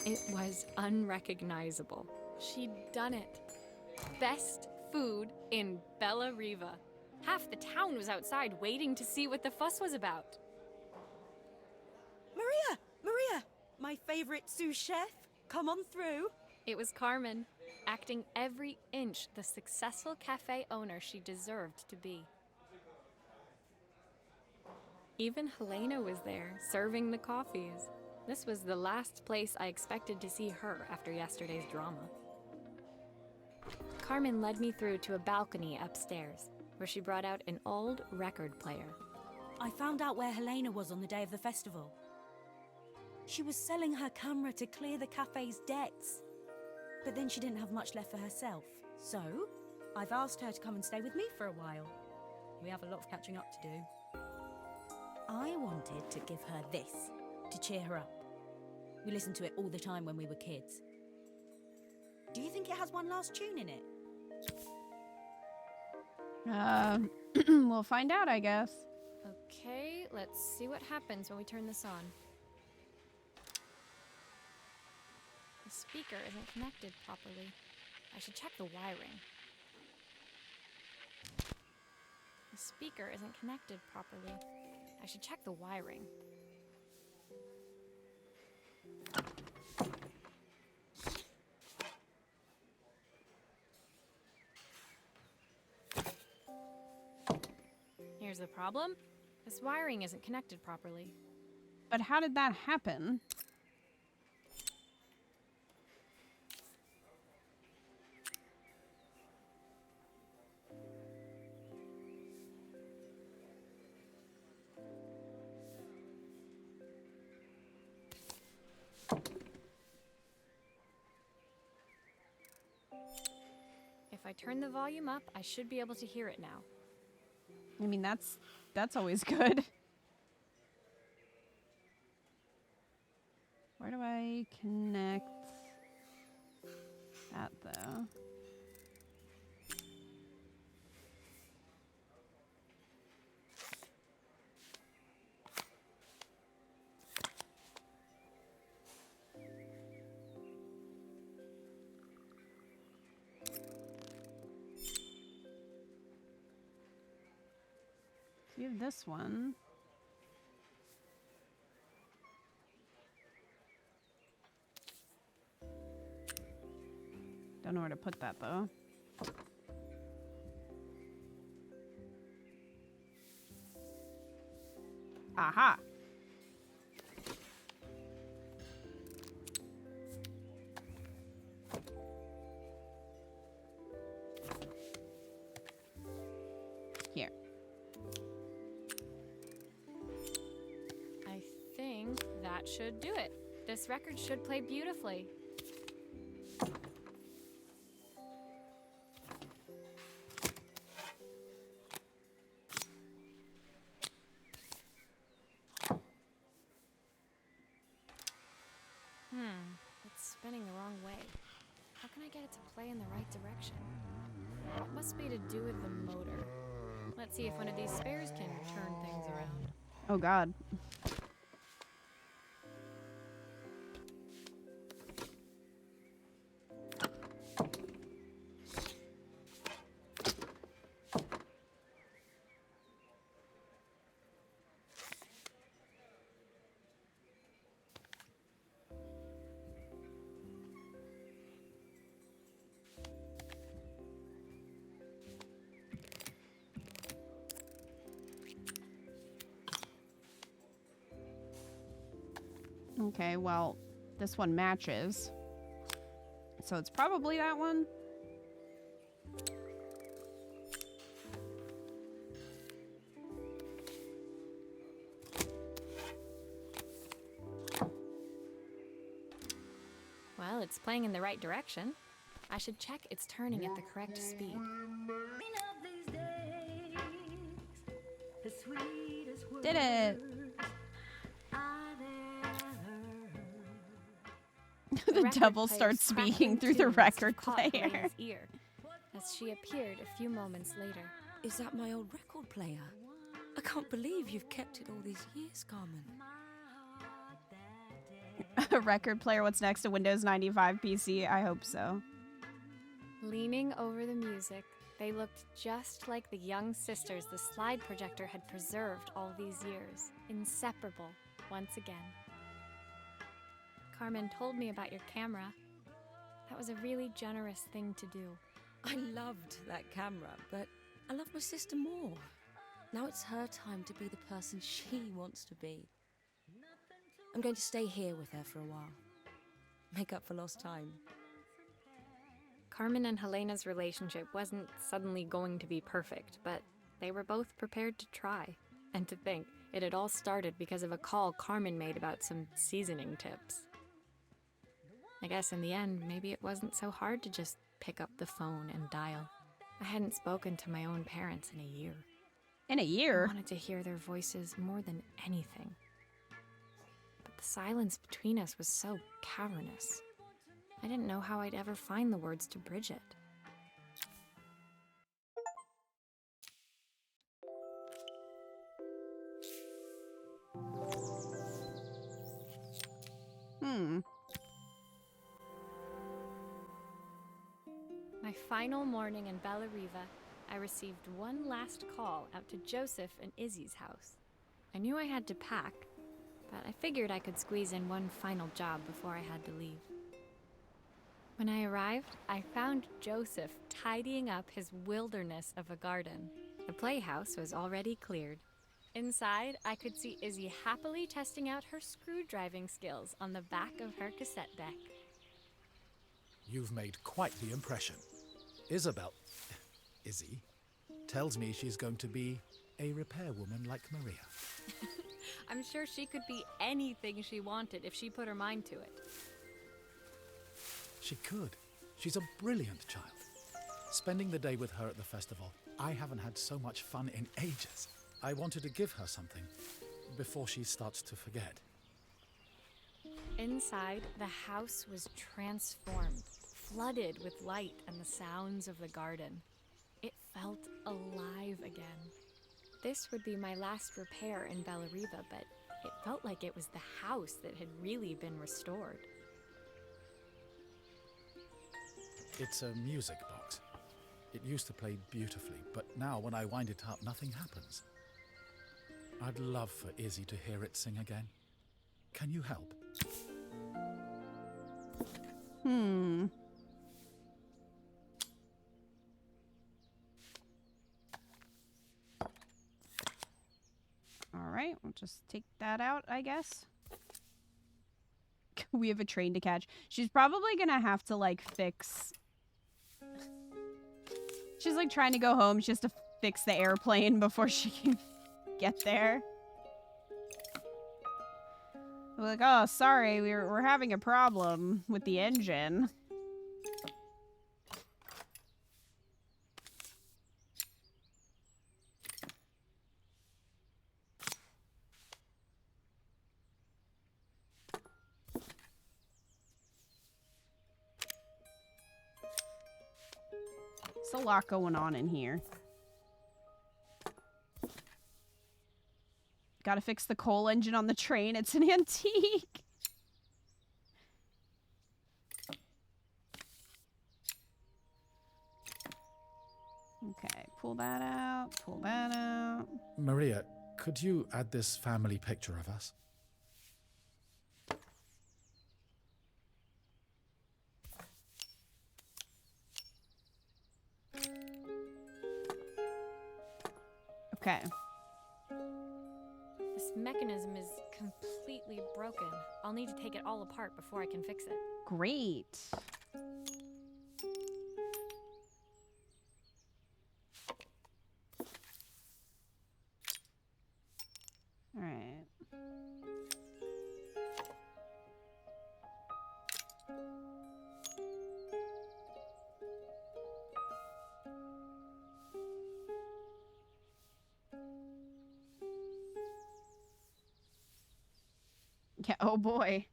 It was unrecognizable. She'd done it. Best food in Bella Riva. Half the town was outside waiting to see what the fuss was about. Maria! My favorite sous chef. Come on through. It was Carmen, acting every inch the successful cafe owner she deserved to be. Even Helena was there, serving the coffees. This was the last place I expected to see her after yesterday's drama. Carmen led me through to a balcony upstairs, where she brought out an old record player. I found out where Helena was on the day of the festival. She was selling her camera to clear the cafe's debts. But then she didn't have much left for herself. So, I've asked her to come and stay with me for a while. We have a lot of catching up to do. I wanted to give her this, to cheer her up. We listened to it all the time when we were kids. Do you think it has one last tune in it? We'll find out, I guess. Okay, let's see what happens when we turn this on. The speaker isn't connected properly. I should check the wiring. The speaker isn't connected properly. I should check the wiring. Here's the problem. This wiring isn't connected properly. But how did that happen? If I turn the volume up, I should be able to hear it now. I mean, that's always good. Where do I connect that, though? You have this one. Don't know where to put that though. Aha! Here. I think that should do it. This record should play beautifully. right direction. It must be to do with the motor. Let's see if one of these spares can turn things around. Oh god. Okay, well, this one matches. So it's probably that one. Well, it's playing in the right direction. I should check it's turning at the correct speed. Did it! The record devil player's starts speaking crackling through the tunes record caught player. Helena's ear as she appeared a few moments later. Is that my old record player? I can't believe you've kept it all these years, Carmen. A record player, what's next? A Windows 95 PC? I hope so. Leaning over the music, they looked just like the young sisters the slide projector had preserved all these years, inseparable once again. Carmen told me about your camera. That was a really generous thing to do. I loved that camera, but I love my sister more. Now it's her time to be the person she wants to be. I'm going to stay here with her for a while. Make up for lost time. Carmen and Helena's relationship wasn't suddenly going to be perfect, but they were both prepared to try. And to think, it had all started because of a call Carmen made about some seasoning tips. I guess in the end, maybe it wasn't so hard to just pick up the phone and dial. I hadn't spoken to my own parents in a year. In a I year? wanted to hear their voices more than anything. But the silence between us was so cavernous. I didn't know how I'd ever find the words to bridge it. My final morning in Bella Riva, I received one last call out to Joseph and Izzy's house. I knew I had to pack, but I figured I could squeeze in one final job before I had to leave. When I arrived, I found Joseph tidying up his wilderness of a garden. The playhouse was already cleared. Inside, I could see Izzy happily testing out her screw-driving skills on the back of her cassette deck. You've made quite the impression. Izzy, tells me she's going to be a repairwoman like Maria. I'm sure she could be anything she wanted if she put her mind to it. She could. She's a brilliant child. Spending the day with her at the festival, I haven't had so much fun in ages. I wanted to give her something before she starts to forget. Inside, the house was transformed, flooded with light and the sounds of the garden. It felt alive again. This would be my last repair in Bella Riva, but it felt like it was the house that had really been restored. It's a music box. It used to play beautifully, but now when I wind it up, nothing happens. I'd love for Izzy to hear it sing again. Can you help? Alright, we'll just take that out, I guess. We have a train to catch. She's probably gonna have to, like, fix... She's, like, trying to go home. She has to fix the airplane before she can get there. We're like, oh, sorry, we're having a problem with the engine. It's a lot going on in here. Gotta fix the coal engine on the train. It's an antique. Okay, pull that out, pull that out. Maria, could you add this family picture of us? Okay. This mechanism is completely broken. I'll need to take it all apart before I can fix it. Great. All right. Yeah, oh boy.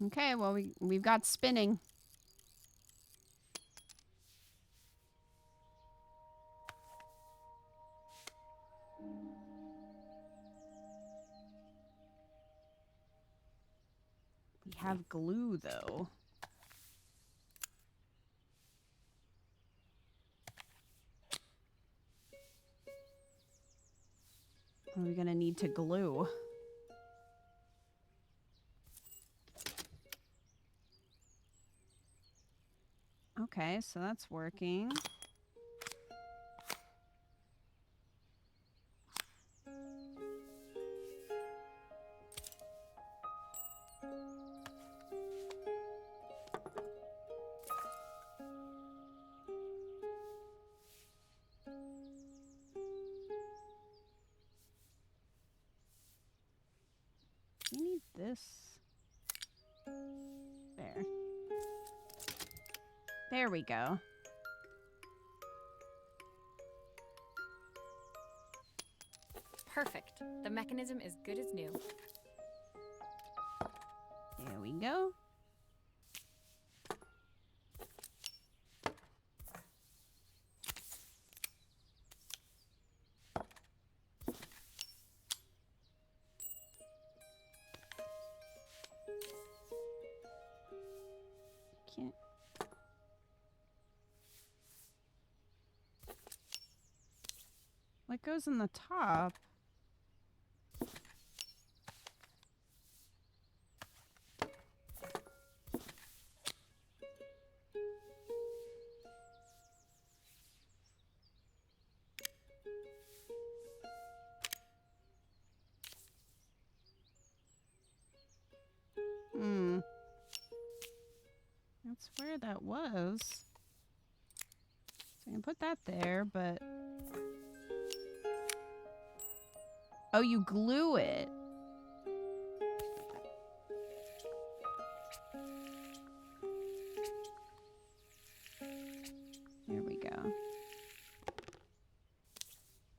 Okay, well we've got spinning. We have glue though. What are we gonna need to glue? Okay, so that's working. We need this. There. There we go. Perfect. The mechanism is good as new. There we go. Can't. What goes in the top? Hmm. That's where that was. So I can put that there, but... Oh, you glue it. There we go.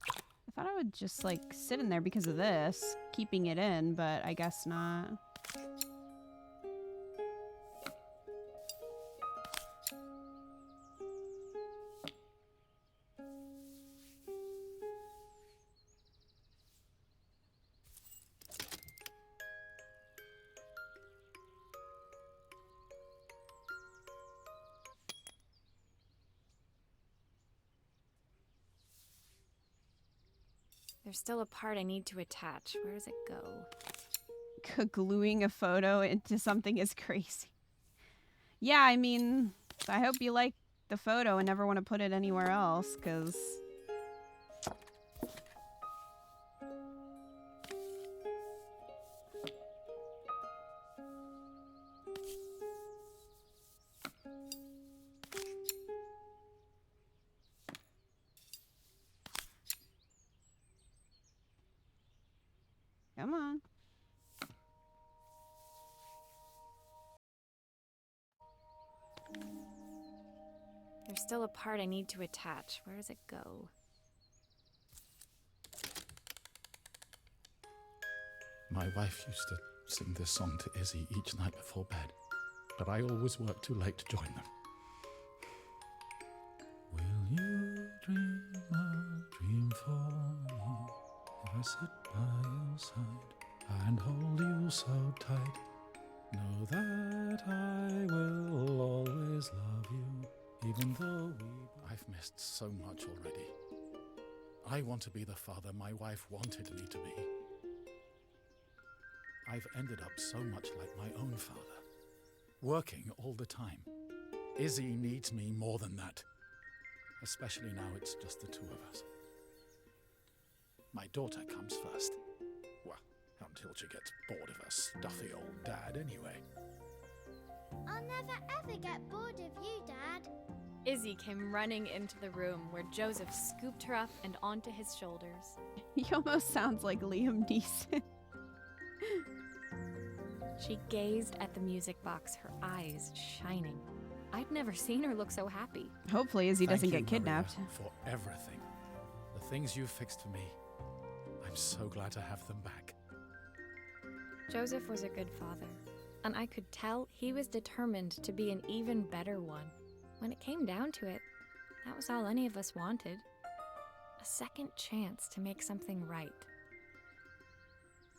I thought I would just, like, sit in there because of this, keeping it in, but I guess not. There's still a part I need to attach. Where does it go? Gluing a photo into something is crazy. Yeah, I mean, I hope you like the photo and never want to put it anywhere else, because... Come on. There's still a part I need to attach. Where does it go? My wife used to sing this song to Izzy each night before bed, but I always worked too late to join them. Will you dream a dream for me if I sit by your side and hold you so tight? Know that I will always love you, even though I've missed so much already. I want to be the father my wife wanted me to be. I've ended up so much like my own father, working all the time. Izzy needs me more than that, especially now it's just the two of us. My daughter comes first. Well, until she gets bored of her stuffy old dad anyway. I'll never ever get bored of you, Dad. Izzy came running into the room where Joseph scooped her up and onto his shoulders. He almost sounds like Liam Neeson. She gazed at the music box, her eyes shining. I'd never seen her look so happy. Hopefully Izzy doesn't Thank get you, Maria, kidnapped. for everything. The things you've fixed for me. I'm so glad to have them back. Joseph was a good father, and I could tell he was determined to be an even better one. When it came down to it, that was all any of us wanted. A second chance to make something right.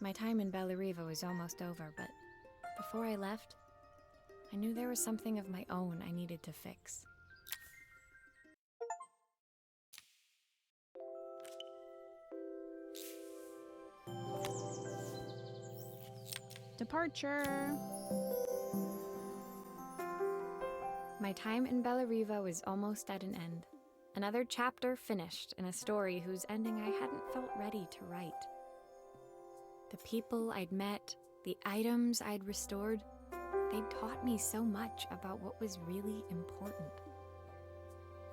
My time in Bellariva was almost over, but before I left, I knew there was something of my own I needed to fix. Departure. My time in Bellariva was almost at an end. Another chapter finished in a story whose ending I hadn't felt ready to write. The people I'd met, the items I'd restored, they'd taught me so much about what was really important.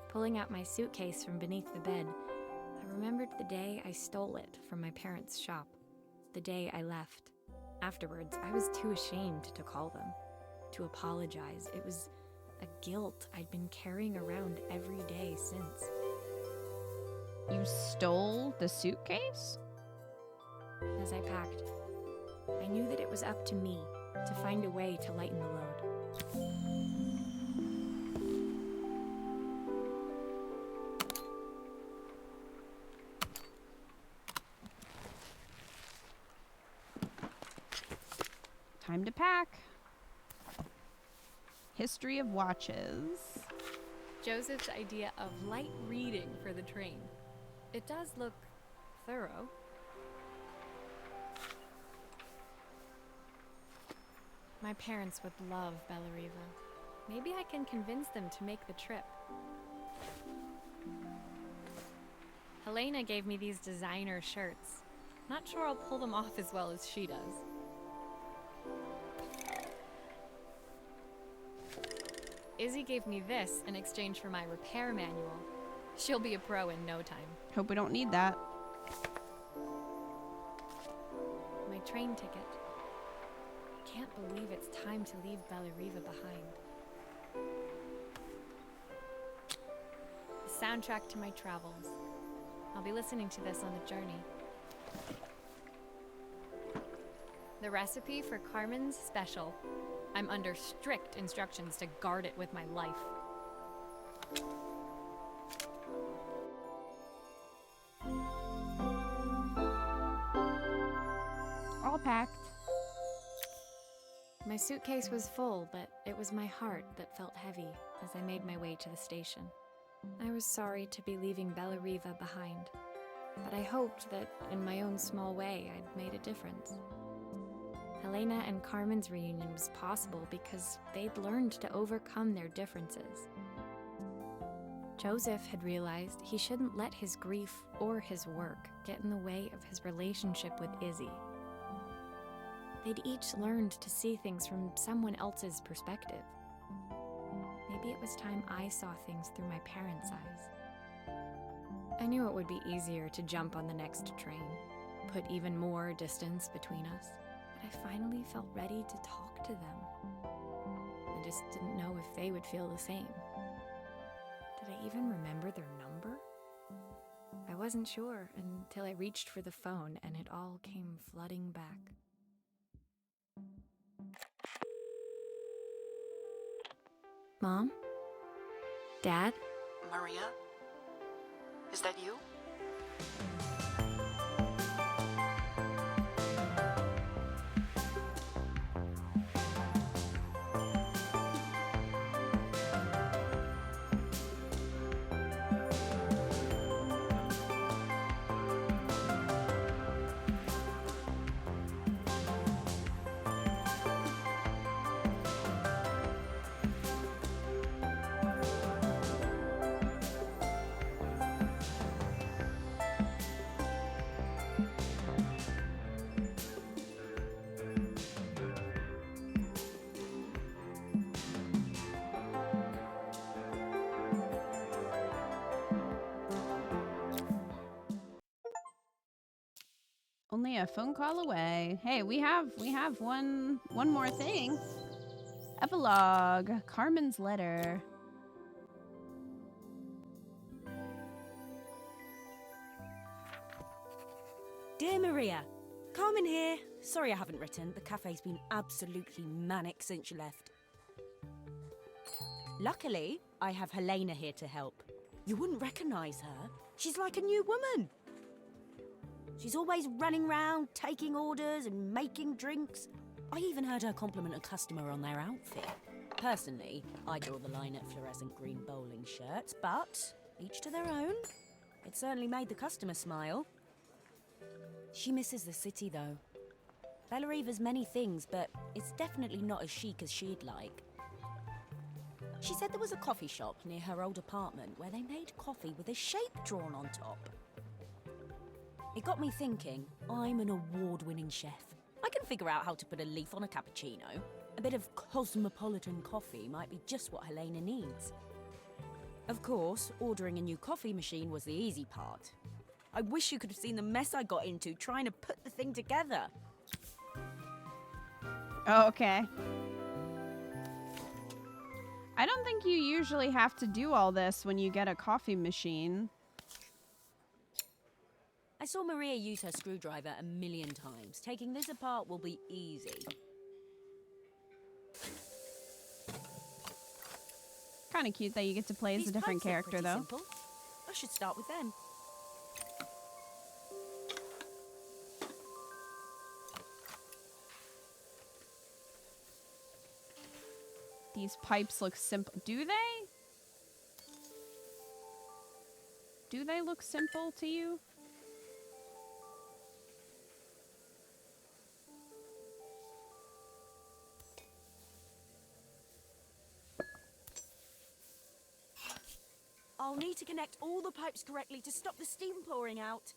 Pulling out my suitcase from beneath the bed, I remembered the day I stole it from my parents' shop, the day I left. Afterwards, I was too ashamed to call them, to apologize. It was a guilt I'd been carrying around every day since. You stole the suitcase? As I packed, I knew that it was up to me to find a way to lighten the load. Time to pack. History of watches. Joseph's idea of light reading for the train. It does look thorough. My parents would love Bellariva. Maybe I can convince them to make the trip. Helena gave me these designer shirts. Not sure I'll pull them off as well as she does. Izzy gave me this in exchange for my repair manual. She'll be a pro in no time. Hope we don't need that. My train ticket. Can't believe it's time to leave Bellariva behind. The soundtrack to my travels. I'll be listening to this on the journey. The recipe for Carmen's special. I'm under strict instructions to guard it with my life. All packed. My suitcase was full, but it was my heart that felt heavy as I made my way to the station. I was sorry to be leaving Bellariva behind, but I hoped that in my own small way I'd made a difference. Helena and Carmen's reunion was possible because they'd learned to overcome their differences. Joseph had realized he shouldn't let his grief or his work get in the way of his relationship with Izzy. They'd each learned to see things from someone else's perspective. Maybe it was time I saw things through my parents' eyes. I knew it would be easier to jump on the next train. put even more distance between us. But I finally felt ready to talk to them. I just didn't know if they would feel the same. Did I even remember their number? I wasn't sure until I reached for the phone and it all came flooding back. Mom? Dad? Maria? Is that you? Only a phone call away. Hey, we have one more thing. Epilogue. Carmen's letter. Dear Maria, Carmen here. Sorry I haven't written. The cafe's been absolutely manic since you left. Luckily, I have Helena here to help. You wouldn't recognise her. She's like a new woman. She's always running round, taking orders and making drinks. I even heard her compliment a customer on their outfit. Personally, I draw the line at fluorescent green bowling shirts, but each to their own. It certainly made the customer smile. She misses the city, though. Bellariva's many things, but it's definitely not as chic as she'd like. She said there was a coffee shop near her old apartment where they made coffee with a shape drawn on top. It got me thinking, I'm an award-winning chef. I can figure out how to put a leaf on a cappuccino. A bit of cosmopolitan coffee might be just what Helena needs. Of course, ordering a new coffee machine was the easy part. I wish you could have seen the mess I got into trying to put the thing together. Oh, okay. I don't think you usually have to do all this when you get a coffee machine. I saw Maria use her screwdriver a million times. Taking this apart will be easy. Kind of cute that you get to play as These a different pipes look character, pretty though. simple. I should start with them. These pipes look simple. Do they? Do they look simple to you? I'll need to connect all the pipes correctly to stop the steam pouring out.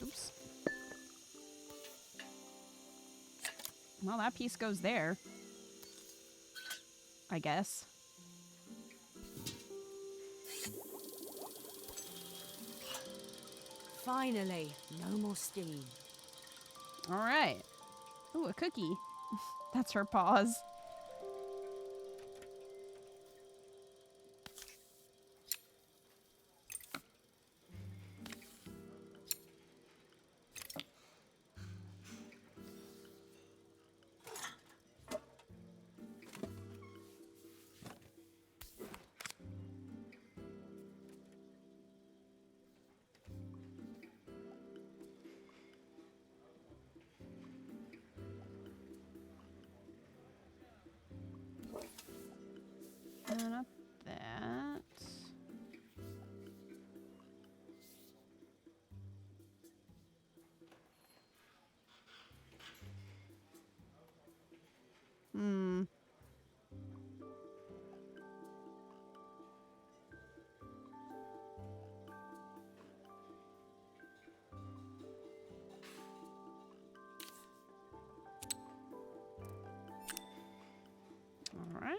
Oops. Well, that piece goes there. I guess. Finally, no more steam. All right. Ooh, a cookie. That's her paws. Hmm. All right.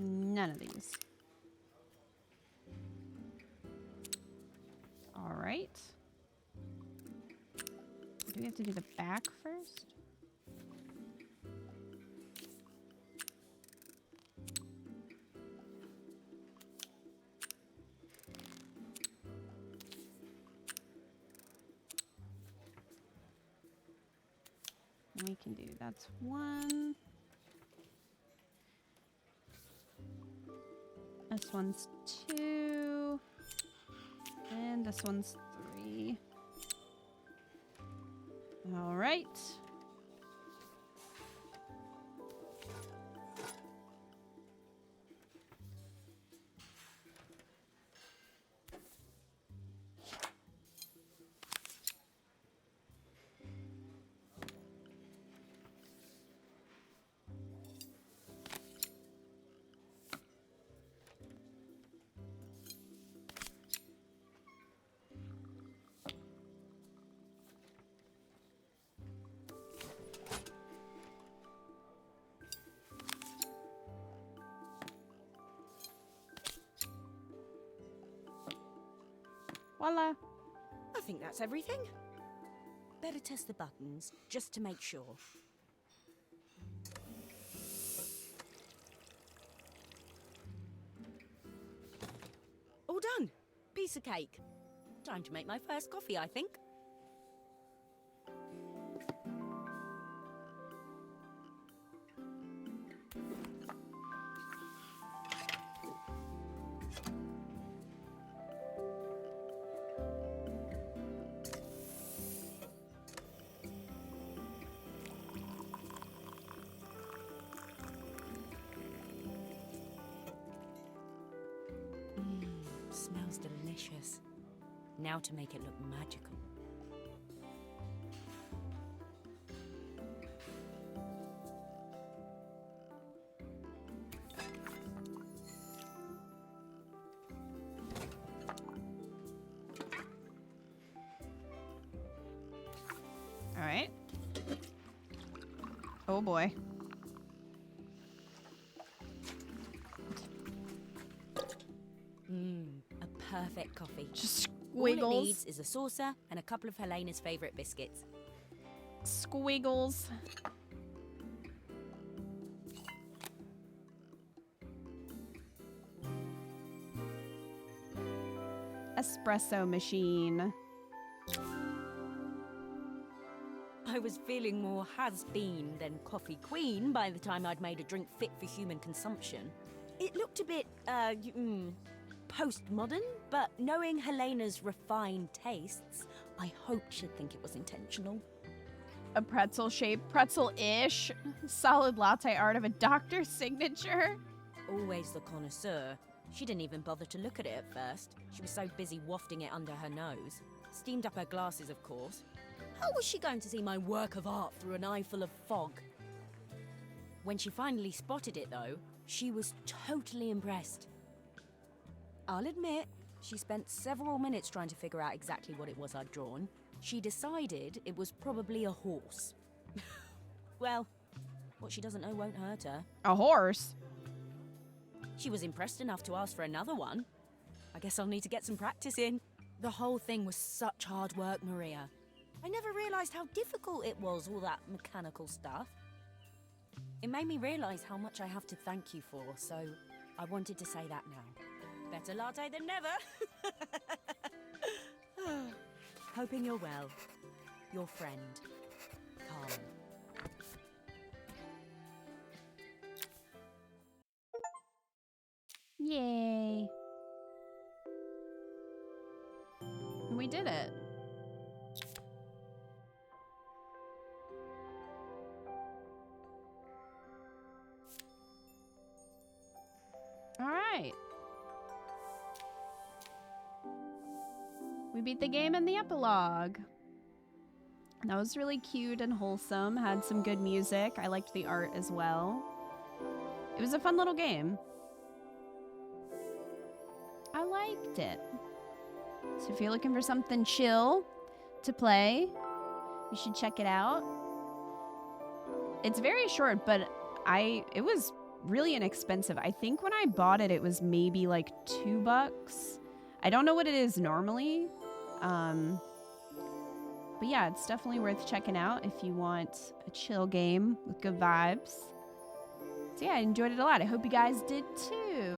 None of these. All right. Do we have to do the back first? We can do, that's one. This one's 2. And this one's 3. All right. Voila. I think that's everything. Better test the buttons, just to make sure. All done. Piece of cake. Time to make my first coffee, I think. Smells delicious. Now to make it look magical. All right. Oh boy. A perfect coffee. Just All it squiggles. needs is a saucer and a couple of Helena's favourite biscuits. Squiggles. Espresso machine. I was feeling more has-been than coffee queen by the time I'd made a drink fit for human consumption. It looked a bit, postmodern, but knowing Helena's refined tastes, I hoped she'd think it was intentional. A pretzel-shaped, pretzel-ish, solid latte art of a doctor's signature. Always the connoisseur. She didn't even bother to look at it at first. She was so busy wafting it under her nose. Steamed up her glasses, of course. How was she going to see my work of art through an eye full of fog? When she finally spotted it, though, she was totally impressed. I'll admit, she spent several minutes trying to figure out exactly what it was I'd drawn. She decided it was probably a horse. Well, what she doesn't know won't hurt her. A horse? She was impressed enough to ask for another one. I guess I'll need to get some practice in. The whole thing was such hard work, Maria. I never realised how difficult it was, all that mechanical stuff. It made me realise how much I have to thank you for, so I wanted to say that now. Better latte than never. Hoping you're well. Your friend, Carmen. Yay. We did it. All right. We beat the game in the epilogue. That was really cute and wholesome. Had some good music. I liked the art as well. It was a fun little game. I liked it. So if you're looking for something chill to play, you should check it out. It's very short, but it was really inexpensive. I think when I bought it, it was maybe like $2. I don't know what it is normally. But yeah, it's definitely worth checking out if you want a chill game with good vibes. So yeah, I enjoyed it a lot. I hope you guys did too.